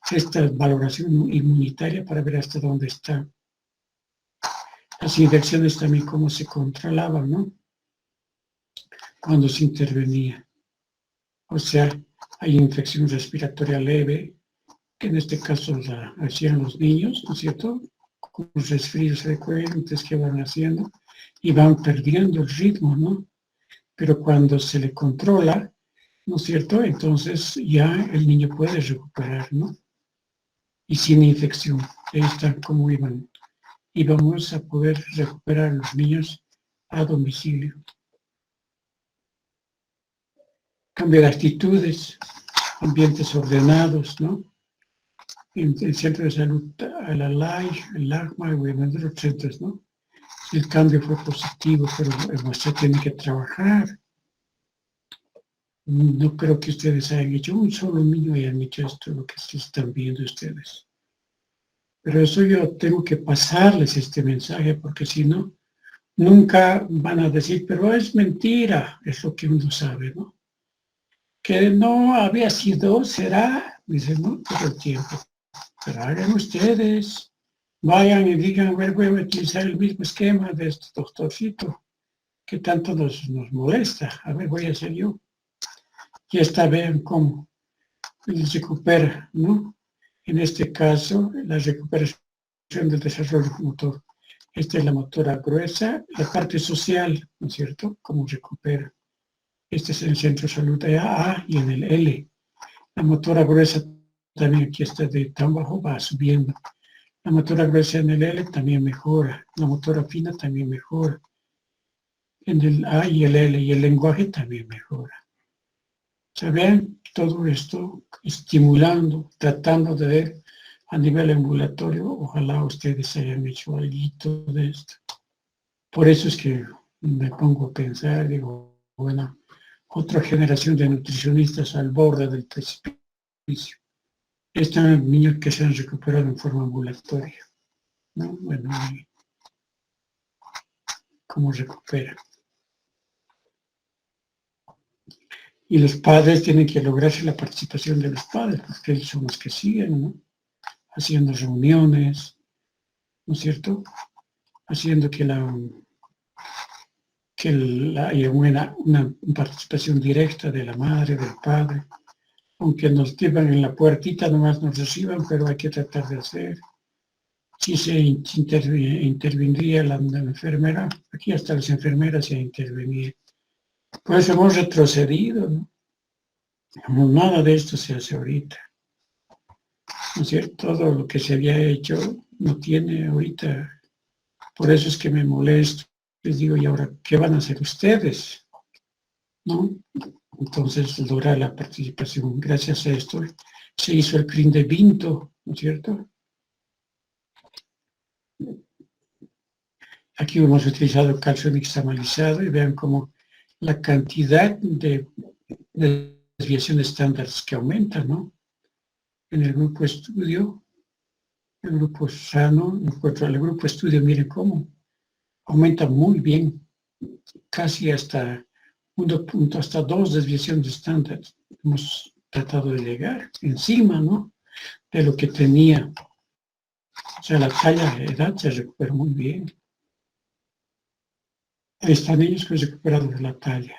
esta valoración inmunitaria para ver hasta dónde está. Las infecciones también cómo se controlaban, ¿no? Cuando se intervenía. O sea, hay infección respiratoria leve, que en este caso la hacían los niños, ¿no es cierto? Con resfríos frecuentes que van haciendo y van perdiendo el ritmo, ¿no? Pero cuando se le controla, ¿no es cierto? Entonces ya el niño puede recuperar, ¿no? Y sin infección. Ahí está cómo iban. Y vamos a poder recuperar a los niños a domicilio. cambio de actitudes, ambientes ordenados, ¿no? En el centro de salud, el ALAI, el ACMA, y en otros centros, ¿no? El cambio fue positivo, pero el maestro tiene que trabajar. No creo que ustedes hayan hecho un solo niño y han hecho esto, lo que están viendo ustedes. Pero eso yo tengo que pasarles este mensaje, porque si no, nunca van a decir, pero es mentira, es lo que uno sabe, ¿no? Que no había sido, será, dicen, no, todo el tiempo. Pero hagan ustedes, vayan y digan, a ver, voy a utilizar el mismo esquema de este doctorcito, que tanto nos molesta. A ver, voy a hacer yo. Y esta vean cómo recupera, ¿no? En este caso, la recuperación del desarrollo motor. Esta es la motora gruesa, la parte social, ¿no es cierto? Cómo recupera. Este es el centro de salud de A y en el L. La motora gruesa también aquí está de tan bajo, va subiendo. La motora gruesa en el L también mejora. La motora fina también mejora. En el A y el L y el lenguaje también mejora. Se ven todo esto estimulando, tratando de ver a nivel ambulatorio. Ojalá ustedes hayan hecho algo de esto. Por eso es que me pongo a pensar, digo, bueno, otra generación de nutricionistas al borde del precipicio. Están niños que se han recuperado en forma ambulatoria, ¿no? Bueno, ¿cómo recuperan? Y los padres tienen que lograrse la participación de los padres, porque ellos son los que siguen, ¿no? Haciendo reuniones, ¿no es cierto? Haciendo que haya una participación directa de la madre, del padre, aunque nos llevan en la puertita, nomás nos reciban, pero hay que tratar de hacer. Si se intervendría la enfermera, aquí hasta las enfermeras se intervenir. Por eso hemos retrocedido, ¿no? Como nada de esto se hace ahorita. ¿No es cierto? Todo lo que se había hecho no tiene ahorita. Por eso es que me molesto. Les digo, ¿y ahora qué van a hacer ustedes? ¿No? Entonces, lograr la participación. Gracias a esto se hizo el CRIN de Vinto, ¿no es cierto? Aquí hemos utilizado calcio nixtamalizado y vean cómo la cantidad de desviación estándar que aumenta, ¿no? En el grupo estudio, el grupo sano, el grupo estudio, miren cómo aumenta muy bien, casi hasta 1 hasta 2 desviaciones estándar. Hemos tratado de llegar encima, ¿no? De lo que tenía. O sea, la talla de edad se recupera muy bien. Ahí están ellos que han recuperado de la talla,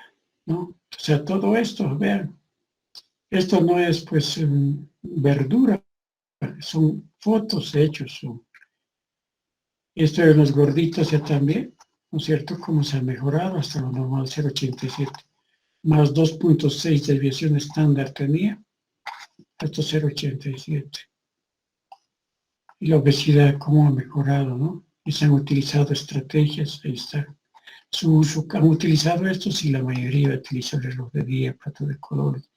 ¿no? O sea, todo esto, vean, esto no es pues verdura, son fotos hechos. Esto de los gorditos ya también, ¿no es cierto? Cómo se ha mejorado hasta lo normal 0,87, más 2,6 desviación estándar tenía, hasta 0,87. Y la obesidad, cómo ha mejorado, ¿no? Y se han utilizado estrategias, ahí está. Su uso, han utilizado esto, sí, la mayoría utiliza el reloj de día, plato de colores,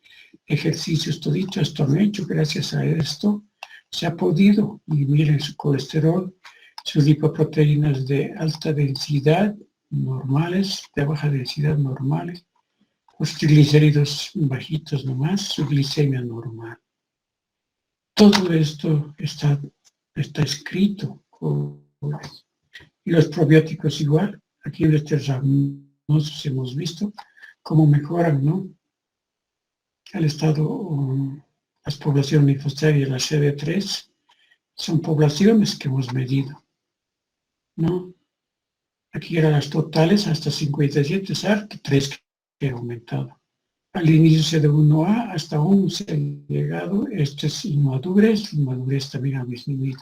ejercicios, todito esto han hecho, gracias a esto se ha podido, y miren su colesterol, sus lipoproteínas de alta densidad normales, de baja densidad normales, los triglicéridos bajitos nomás, su glicemia normal. Todo esto está escrito. Y los probióticos igual, aquí en este ramos hemos visto cómo mejoran, ¿no? El estado, las poblaciones linfocitarias, la CD3, son poblaciones que hemos medido, ¿no? Aquí eran las totales hasta 57, SARC, 3 que ha aumentado. Al inicio de 1A hasta 11 ha llegado, esto es inmadurez también ha disminuido.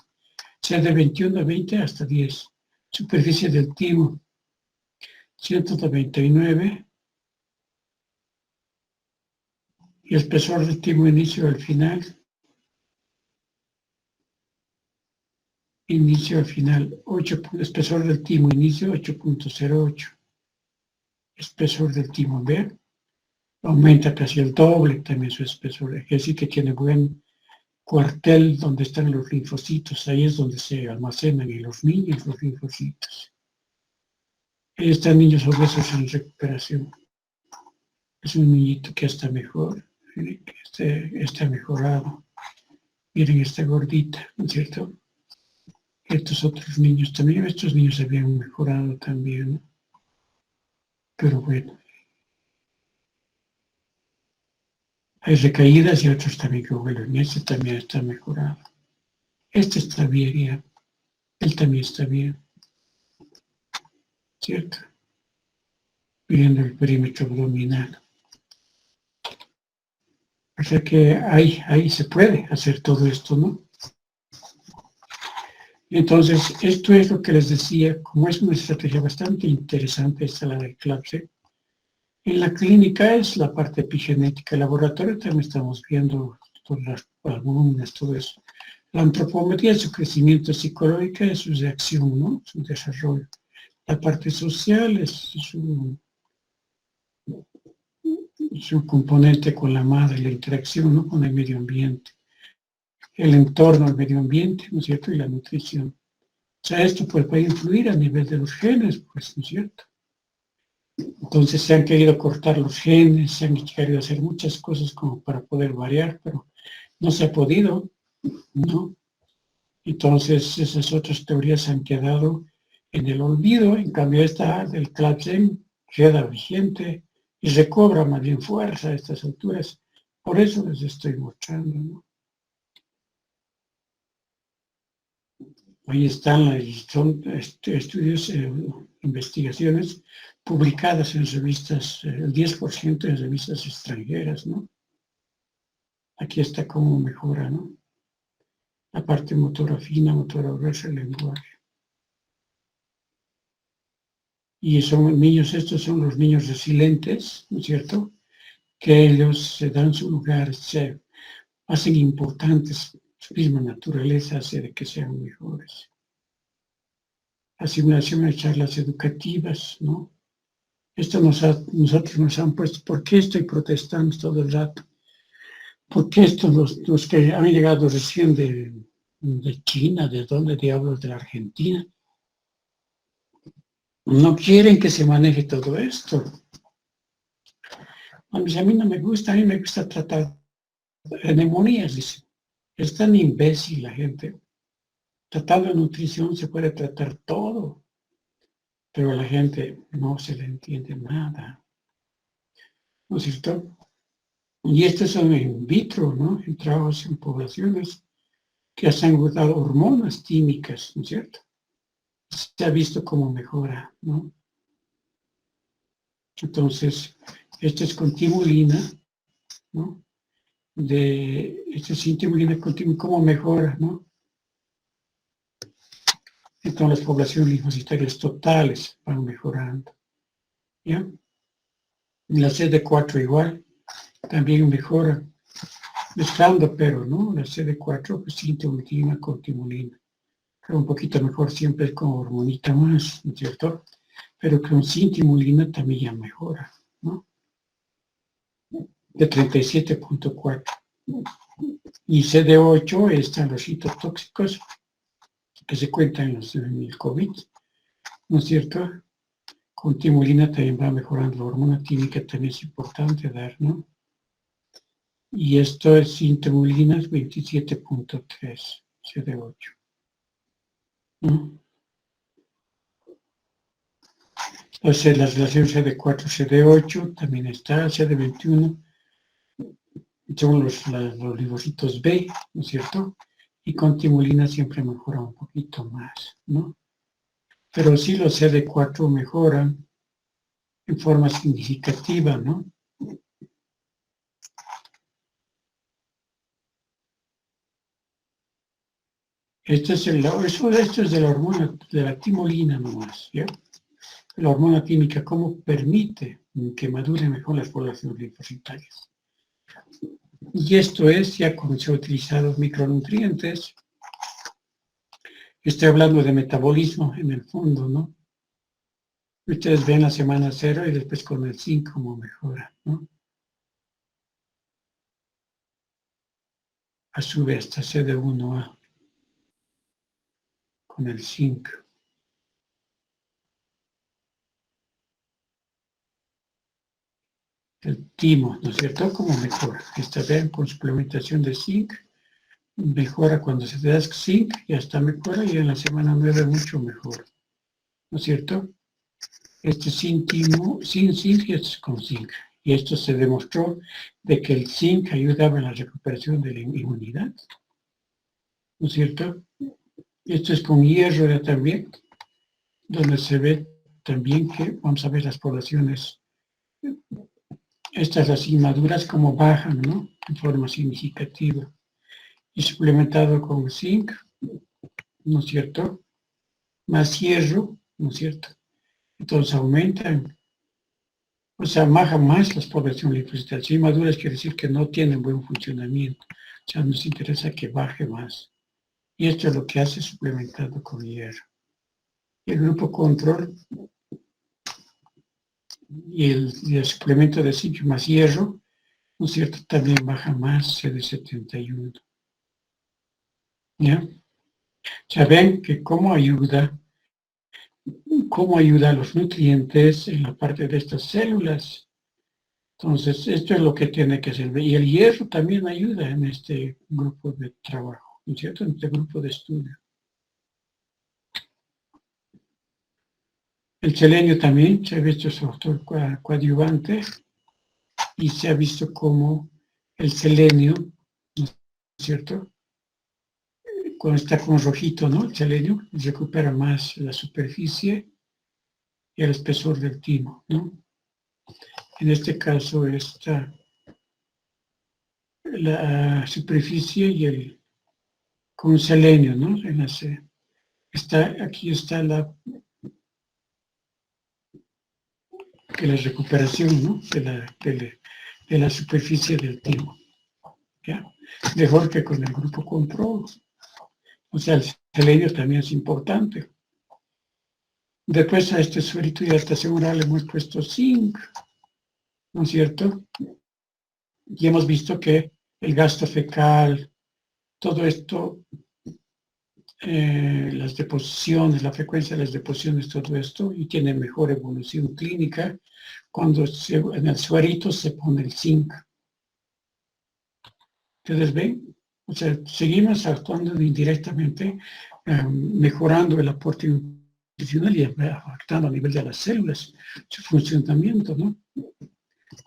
De 21 a 20 hasta 10. Superficie del timo, 199. Y el espesor del timo inicio al final. Inicio al final, 8, espesor del timo, inicio 8,08. Espesor del timo, ¿ver? aumenta casi el doble también su espesor. Es decir, que tiene buen cuartel donde están los linfocitos. Ahí es donde se almacenan en los niños los linfocitos. Están niños obesos en recuperación. Es un niñito que está mejor, que está mejorado. Miren, está gordita, ¿no es cierto? Estos otros niños también, estos niños habían mejorado también, ¿no? Pero bueno, hay recaídas y otros también que vuelven. Este también está mejorado. Este está bien, ya. Él también está bien, ¿cierto? Viendo el perímetro abdominal. O sea que ahí se puede hacer todo esto, ¿no? Entonces, esto es lo que les decía, como es una estrategia bastante interesante esta la del CLAPSE. En la clínica es la parte epigenética, el laboratorio también estamos viendo todas las algunas, todo eso. La antropometría es su crecimiento psicológico, es su reacción, ¿no? Su desarrollo. La parte social es su componente con la madre, la interacción, ¿no? Con el medio ambiente. El entorno, el medio ambiente, ¿no es cierto? Y la nutrición. O sea, esto pues, puede influir a nivel de los genes, pues, ¿no es cierto? Entonces se han querido cortar los genes, se han querido hacer muchas cosas como para poder variar, pero no se ha podido, ¿no? Entonces esas otras teorías han quedado en el olvido, en cambio esta del CLAPSEM queda vigente y recobra más bien fuerza a estas alturas. Por eso les estoy mostrando, ¿no? Ahí están, son estudios, investigaciones publicadas en revistas, el 10% en revistas extranjeras, ¿no? Aquí está cómo mejora, ¿no? La parte motora fina, motora gruesa, el lenguaje. Y son niños, estos son los niños resilientes, ¿no es cierto? Que ellos se dan su lugar, se hacen importantes, su misma naturaleza hace de que sean mejores. Asignación de charlas educativas, ¿no? Esto nosotros nos han puesto, ¿por qué estoy protestando todo el rato? ¿Por qué estos, los que han llegado recién de China, de dónde diablos, de la Argentina, no quieren que se maneje todo esto? A mí no me gusta, a mí me gusta tratar neumonías, dice. Es tan imbécil la gente. Tratando de nutrición se puede tratar todo, pero a la gente no se le entiende nada, ¿no es cierto? Y estos son in vitro, ¿no? En trabajos en poblaciones que se han usado hormonas químicas, ¿no es cierto? Se ha visto cómo mejora, ¿no? Entonces, esto es con timulina, ¿no? Esto es sin timulina con timulina, cómo mejora, ¿no? Entonces, las poblaciones linfocitarias totales van mejorando, ¿ya? La CD4 igual, también mejora, mezclando, pero, ¿no? La CD4, pues sin timulina con timulina. Pero un poquito mejor siempre con hormonita más, ¿no es cierto? Pero con sin timulina también ya mejora, ¿no? De 37.4. Y CD8 están los citotóxicos que se cuentan en el COVID, ¿no es cierto? Con timulina también va mejorando la hormona tímica, también es importante dar, ¿no? Y esto es sin timulina 27.3, CD8. ¿No? Entonces la relación CD4-CD8 también está, CD21 son los linfocitos B, ¿no es cierto? Y con timulina siempre mejora un poquito más, ¿no? Pero sí los CD4 mejoran en forma significativa, ¿no? Esto es de la hormona, de la timolina nomás, ¿ya? La hormona química, cómo permite que maduren mejor las poblaciones linfocitarias. Y esto es, ya cuando se han utilizado micronutrientes, estoy hablando de metabolismo en el fondo, ¿no? Ustedes ven la semana 0 y después con el 5 cómo mejora, ¿no? sube hasta CD1A con el zinc. El timo, ¿no es cierto? ¿Cómo mejora? Esta vez con suplementación de zinc, mejora cuando se te da zinc, ya está mejora, y en la semana 9 mucho mejor, ¿no es cierto? Este sin timo, sin zinc y este es con zinc. Y esto se demostró de que el zinc ayudaba en la recuperación de la inmunidad, ¿no es cierto? Esto es con hierro ya también, donde se ve también que, vamos a ver las poblaciones, estas las inmaduras como bajan, ¿no? En forma significativa. Y suplementado con zinc, ¿no es cierto? Más hierro, ¿no es cierto? Entonces aumentan, o sea, bajan más las poblaciones linfocitas. Si inmaduras quiere decir que no tienen buen funcionamiento. O sea, nos interesa que baje más. Y esto es lo que hace suplementado con hierro. Y el grupo control y el suplemento de zinc más hierro, ¿no es cierto? También baja más CD71. ¿Ya? Ya ven que cómo ayuda a los nutrientes en la parte de estas células. Entonces, esto es lo que tiene que ser. Y el hierro también ayuda en este grupo de trabajo, ¿no es cierto? En este grupo de estudio. El selenio también se ha visto su factor coadyuvante y se ha visto como el selenio, ¿no es cierto? Cuando está con rojito, ¿no? El selenio recupera más la superficie y el espesor del timo, ¿no? En este caso está la superficie y el con selenio, ¿no? Aquí está la recuperación, ¿no? De la superficie del timo, ¿ya? Mejor que con el grupo control. O sea, el selenio también es importante. Después a este suerito y adaptación oral le hemos puesto zinc, ¿no es cierto? Y hemos visto que el gasto fecal, todo esto, las deposiciones, la frecuencia de las deposiciones, todo esto, y tiene mejor evolución clínica cuando en el suerito se pone el zinc. ¿Ustedes ven? O sea, seguimos actuando indirectamente, mejorando el aporte nutricional y afectando a nivel de las células su funcionamiento, ¿no?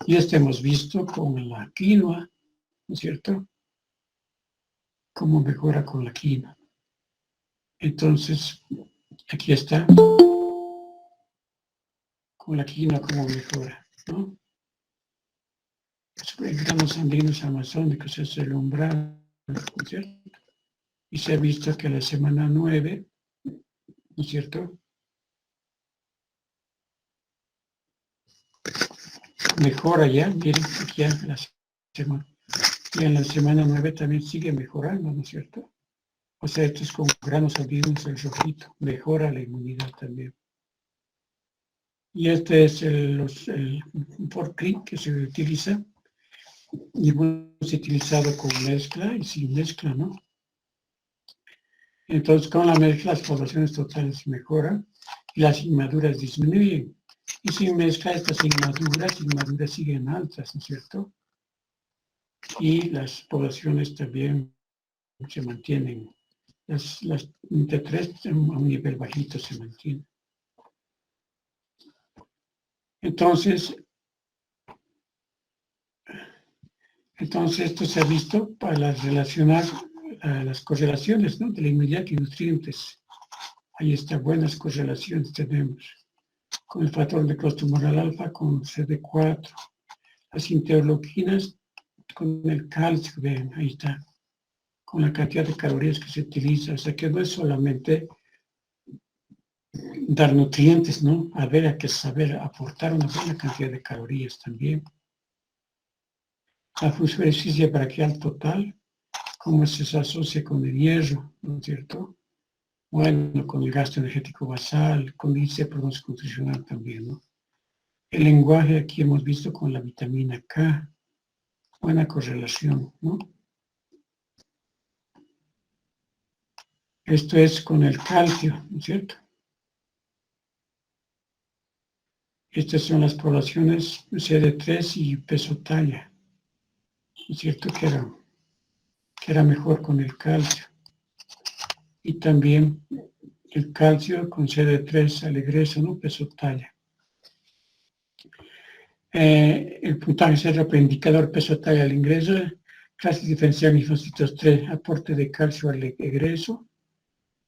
Y esto hemos visto con la quinoa, ¿no es cierto? Cómo mejora con la quinoa. Entonces, aquí está, con la quinoa cómo mejora, ¿no? Sobre granos andinos amazónicos es el umbral, ¿no es cierto? Y se ha visto que la semana 9, ¿no es cierto? Mejora ya, miren, aquí ya en la semana 9 también sigue mejorando, ¿no es cierto? O sea, esto es con granos andinos, el rojito, mejora la inmunidad también. Y este es el Fortrin que se utiliza, y hemos utilizado con mezcla y sin mezcla, ¿no? Entonces, con la mezcla las poblaciones totales mejoran y las inmaduras disminuyen. Y sin mezcla estas inmaduras siguen altas, ¿no es cierto? Y las poblaciones también se mantienen. Las T3 a un nivel bajito se mantienen. Entonces esto se ha visto para relacionar las correlaciones, ¿no? De la inmunidad y nutrientes. Ahí está, buenas correlaciones tenemos. Con el factor de tumoral alfa, con CD4. Las interleuquinas, con el calcio, ven, ahí está. Con la cantidad de calorías que se utiliza. O sea que no es solamente dar nutrientes, ¿no? A ver, hay que saber aportar una buena cantidad de calorías también. La superficie braquial total, cómo se asocia con el hierro, ¿no es cierto? Bueno, con el gasto energético basal, con el índice de pronóstico nutricional también, ¿no? El lenguaje aquí hemos visto con la vitamina K, buena correlación, ¿no? Esto es con el calcio, ¿no es cierto? Estas son las poblaciones CD3 y peso talla, ¿no es cierto? Que era mejor con el calcio. Y también el calcio con CD3 al egreso, ¿no? Peso talla. El puntaje CRP indicador peso talla al ingreso, clase diferencial linfocitos 3, aporte de calcio al egreso,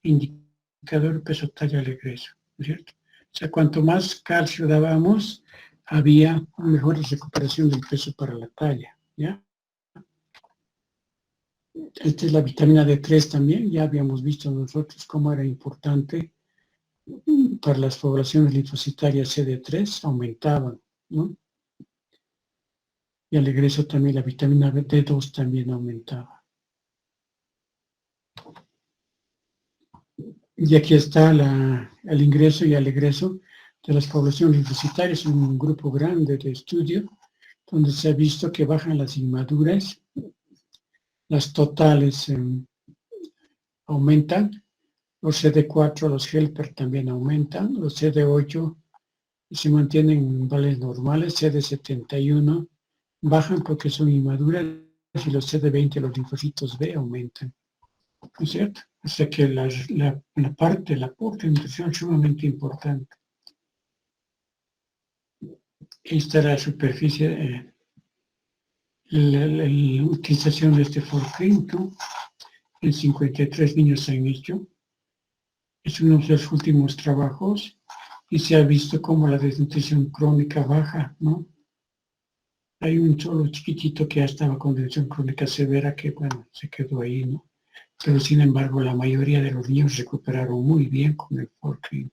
indicador peso talla al egreso, ¿no es cierto? O sea, cuanto más calcio dábamos, había mejor recuperación del peso para la talla, ¿ya? Esta es la vitamina D3 también, ya habíamos visto nosotros cómo era importante para las poblaciones linfocitarias CD3, aumentaban, ¿no? Y al egreso también la vitamina D2 también aumentaba. Y aquí está el ingreso y el egreso de las poblaciones linfocitarias, un grupo grande de estudio, donde se ha visto que bajan las inmaduras, las totales aumentan, los CD4, los helper también aumentan, los CD8 se mantienen en valores normales, CD71 bajan porque son inmaduras y los CD20, los linfocitos B, aumentan, ¿no es cierto? O sea que la parte, el aporte de nutrición es sumamente importante. Esta es la superficie, la utilización de este Fortrin, ¿no? En 53 niños se han hecho. Es uno de los últimos trabajos y se ha visto cómo la desnutrición crónica baja, ¿no? Hay un solo chiquitito que ya estaba con desnutrición crónica severa que, bueno, se quedó ahí, ¿no? Pero sin embargo, la mayoría de los niños recuperaron muy bien con el Fortrin.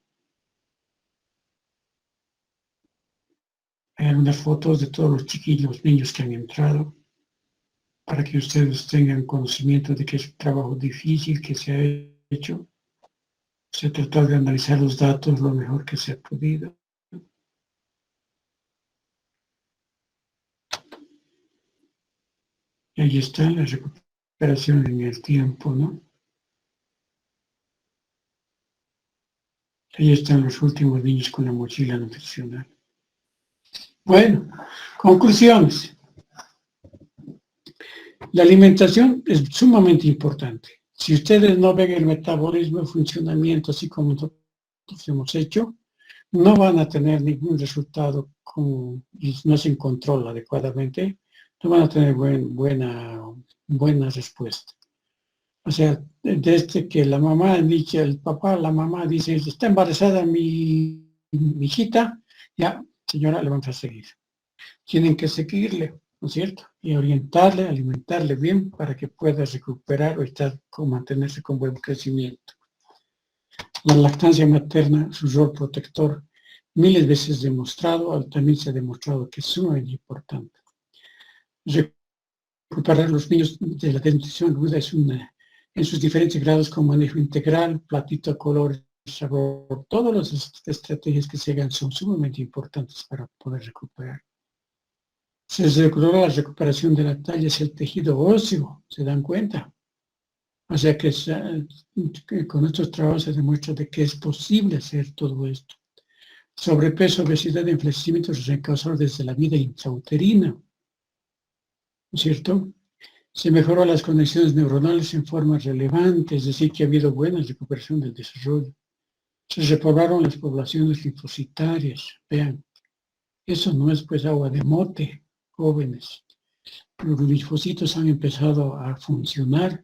Hay algunas fotos de todos los chiquillos, niños que han entrado, para que ustedes tengan conocimiento de que es un trabajo difícil que se ha hecho. Se ha tratado de analizar los datos lo mejor que se ha podido. Y ahí está la recuperación en el tiempo, ¿no? Ahí están los últimos niños con la mochila nutricional. Bueno, conclusiones. La alimentación es sumamente importante. Si ustedes no ven el metabolismo, el funcionamiento, así como nosotros hemos hecho, no van a tener ningún resultado y no se controla adecuadamente, no van a tener buena respuesta. O sea, desde que la mamá dice, el papá, la mamá dice, está embarazada mi hijita, ya, señora, le vamos a seguir. Tienen que seguirle, ¿no es cierto? Y orientarle, alimentarle bien para que pueda recuperar o mantenerse con buen crecimiento. La lactancia materna, su rol protector, miles de veces demostrado, también se ha demostrado que es sumamente importante. Recuperar los niños de la desnutrición aguda es en sus diferentes grados con manejo integral, platito, color, sabor, todas las estrategias que se hagan son sumamente importantes para poder recuperar. Se logró la recuperación de la talla, es el tejido óseo, ¿se dan cuenta? O sea que con estos trabajos se demuestra de que es posible hacer todo esto. Sobrepeso, obesidad, envejecimiento se causó desde la vida intrauterina, ¿no es cierto? Se mejoró las conexiones neuronales en forma relevante, es decir, que ha habido buena recuperación del desarrollo. Se repoblaron las poblaciones linfocitarias, vean, eso no es pues agua de mote, jóvenes. Los linfocitos han empezado a funcionar,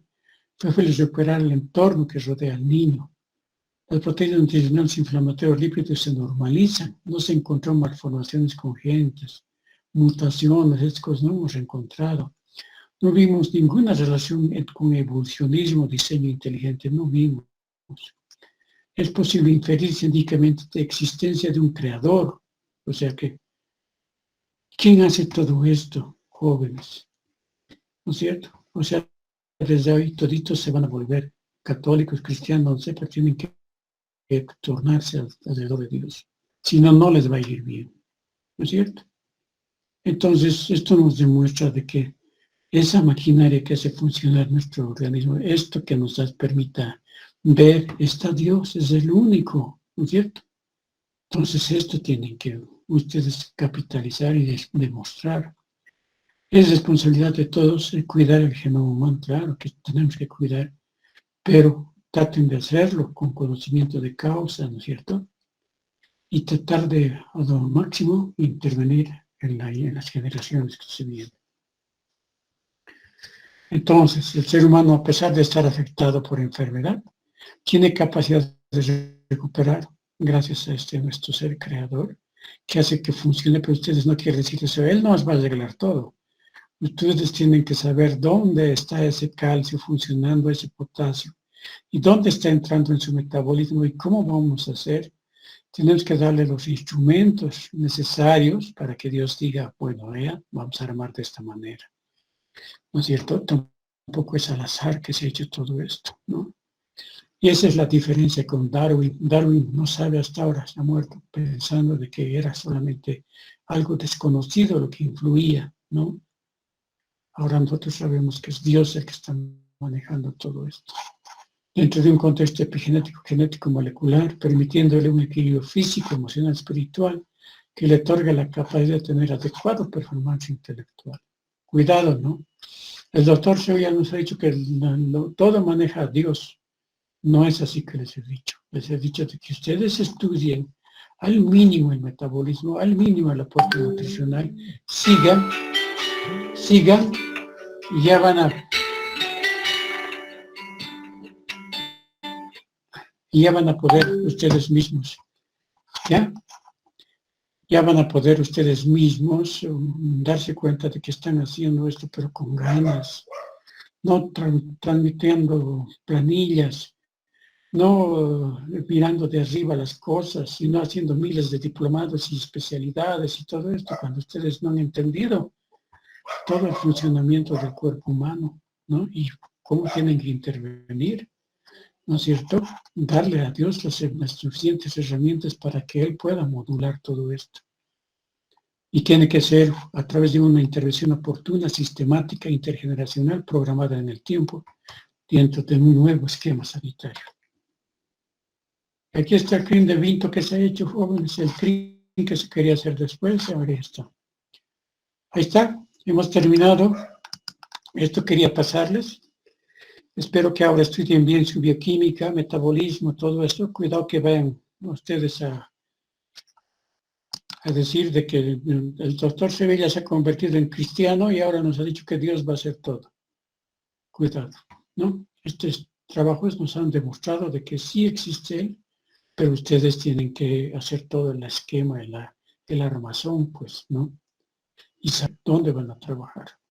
fue fácil recuperar el entorno que rodea al niño. Las proteínas nutricionales inflamatorias lípidos se normalizan, no se encontró malformaciones congénitas, mutaciones, estas cosas no hemos encontrado. No vimos ninguna relación con evolucionismo, diseño inteligente, no vimos. Es posible inferir científicamente de existencia de un creador, o sea que, ¿quién hace todo esto, jóvenes? ¿No es cierto? O sea, desde hoy toditos se van a volver católicos, cristianos, no sé, pero tienen que tornarse alrededor de Dios. Si no, no les va a ir bien, ¿no es cierto? Entonces, esto nos demuestra de que esa maquinaria que hace funcionar nuestro organismo, esto que nos permita ver, está Dios, es el único, ¿no es cierto? Entonces esto tienen que ustedes capitalizar y demostrar. Es responsabilidad de todos cuidar el genoma humano, claro que tenemos que cuidar, pero traten de hacerlo con conocimiento de causa, ¿no es cierto? Y tratar de, a lo máximo, intervenir en las generaciones que se vienen. Entonces, el ser humano, a pesar de estar afectado por enfermedad, tiene capacidad de recuperar gracias a este nuestro ser creador, que hace que funcione, pero ustedes no quieren decir eso. Él no os va a arreglar todo. Ustedes tienen que saber dónde está ese calcio funcionando, ese potasio, y dónde está entrando en su metabolismo y cómo vamos a hacer. Tenemos que darle los instrumentos necesarios para que Dios diga, bueno, vamos a armar de esta manera. ¿No es cierto? Tampoco es al azar que se ha hecho todo esto, ¿no? Y esa es la diferencia con Darwin. Darwin no sabe hasta ahora, se ha muerto pensando de que era solamente algo desconocido lo que influía, ¿no? Ahora nosotros sabemos que es Dios el que está manejando todo esto. Dentro de un contexto epigenético, genético, molecular, permitiéndole un equilibrio físico, emocional, espiritual, que le otorga la capacidad de tener adecuada performance intelectual. Cuidado, ¿no? El doctor Sevilla nos ha dicho que todo maneja a Dios. No es así que les he dicho. Les he dicho de que ustedes estudien al mínimo el metabolismo, al mínimo el aporte nutricional, sigan, y ya van a poder ustedes mismos, ¿ya? Ya van a poder ustedes mismos darse cuenta de que están haciendo esto, pero con ganas, no transmitiendo planillas, no mirando de arriba las cosas, sino haciendo miles de diplomados y especialidades y todo esto, cuando ustedes no han entendido todo el funcionamiento del cuerpo humano, ¿no? Y cómo tienen que intervenir, ¿no es cierto? Darle a Dios las suficientes herramientas para que Él pueda modular todo esto. Y tiene que ser a través de una intervención oportuna, sistemática, intergeneracional, programada en el tiempo, dentro de un nuevo esquema sanitario. Aquí está el crimen de Vinto que se ha hecho, jóvenes, el crimen que se quería hacer después, ahora está. Ahí está, hemos terminado. Esto quería pasarles. Espero que ahora estudien bien su bioquímica, metabolismo, todo eso. Cuidado que vayan ustedes a decir de que el doctor Sevilla se ha convertido en cristiano y ahora nos ha dicho que Dios va a hacer todo. Cuidado, ¿no? Estos trabajos nos han demostrado de que sí existe Él, pero ustedes tienen que hacer todo el esquema, el armazón, pues, ¿no? Y saber dónde van a trabajar.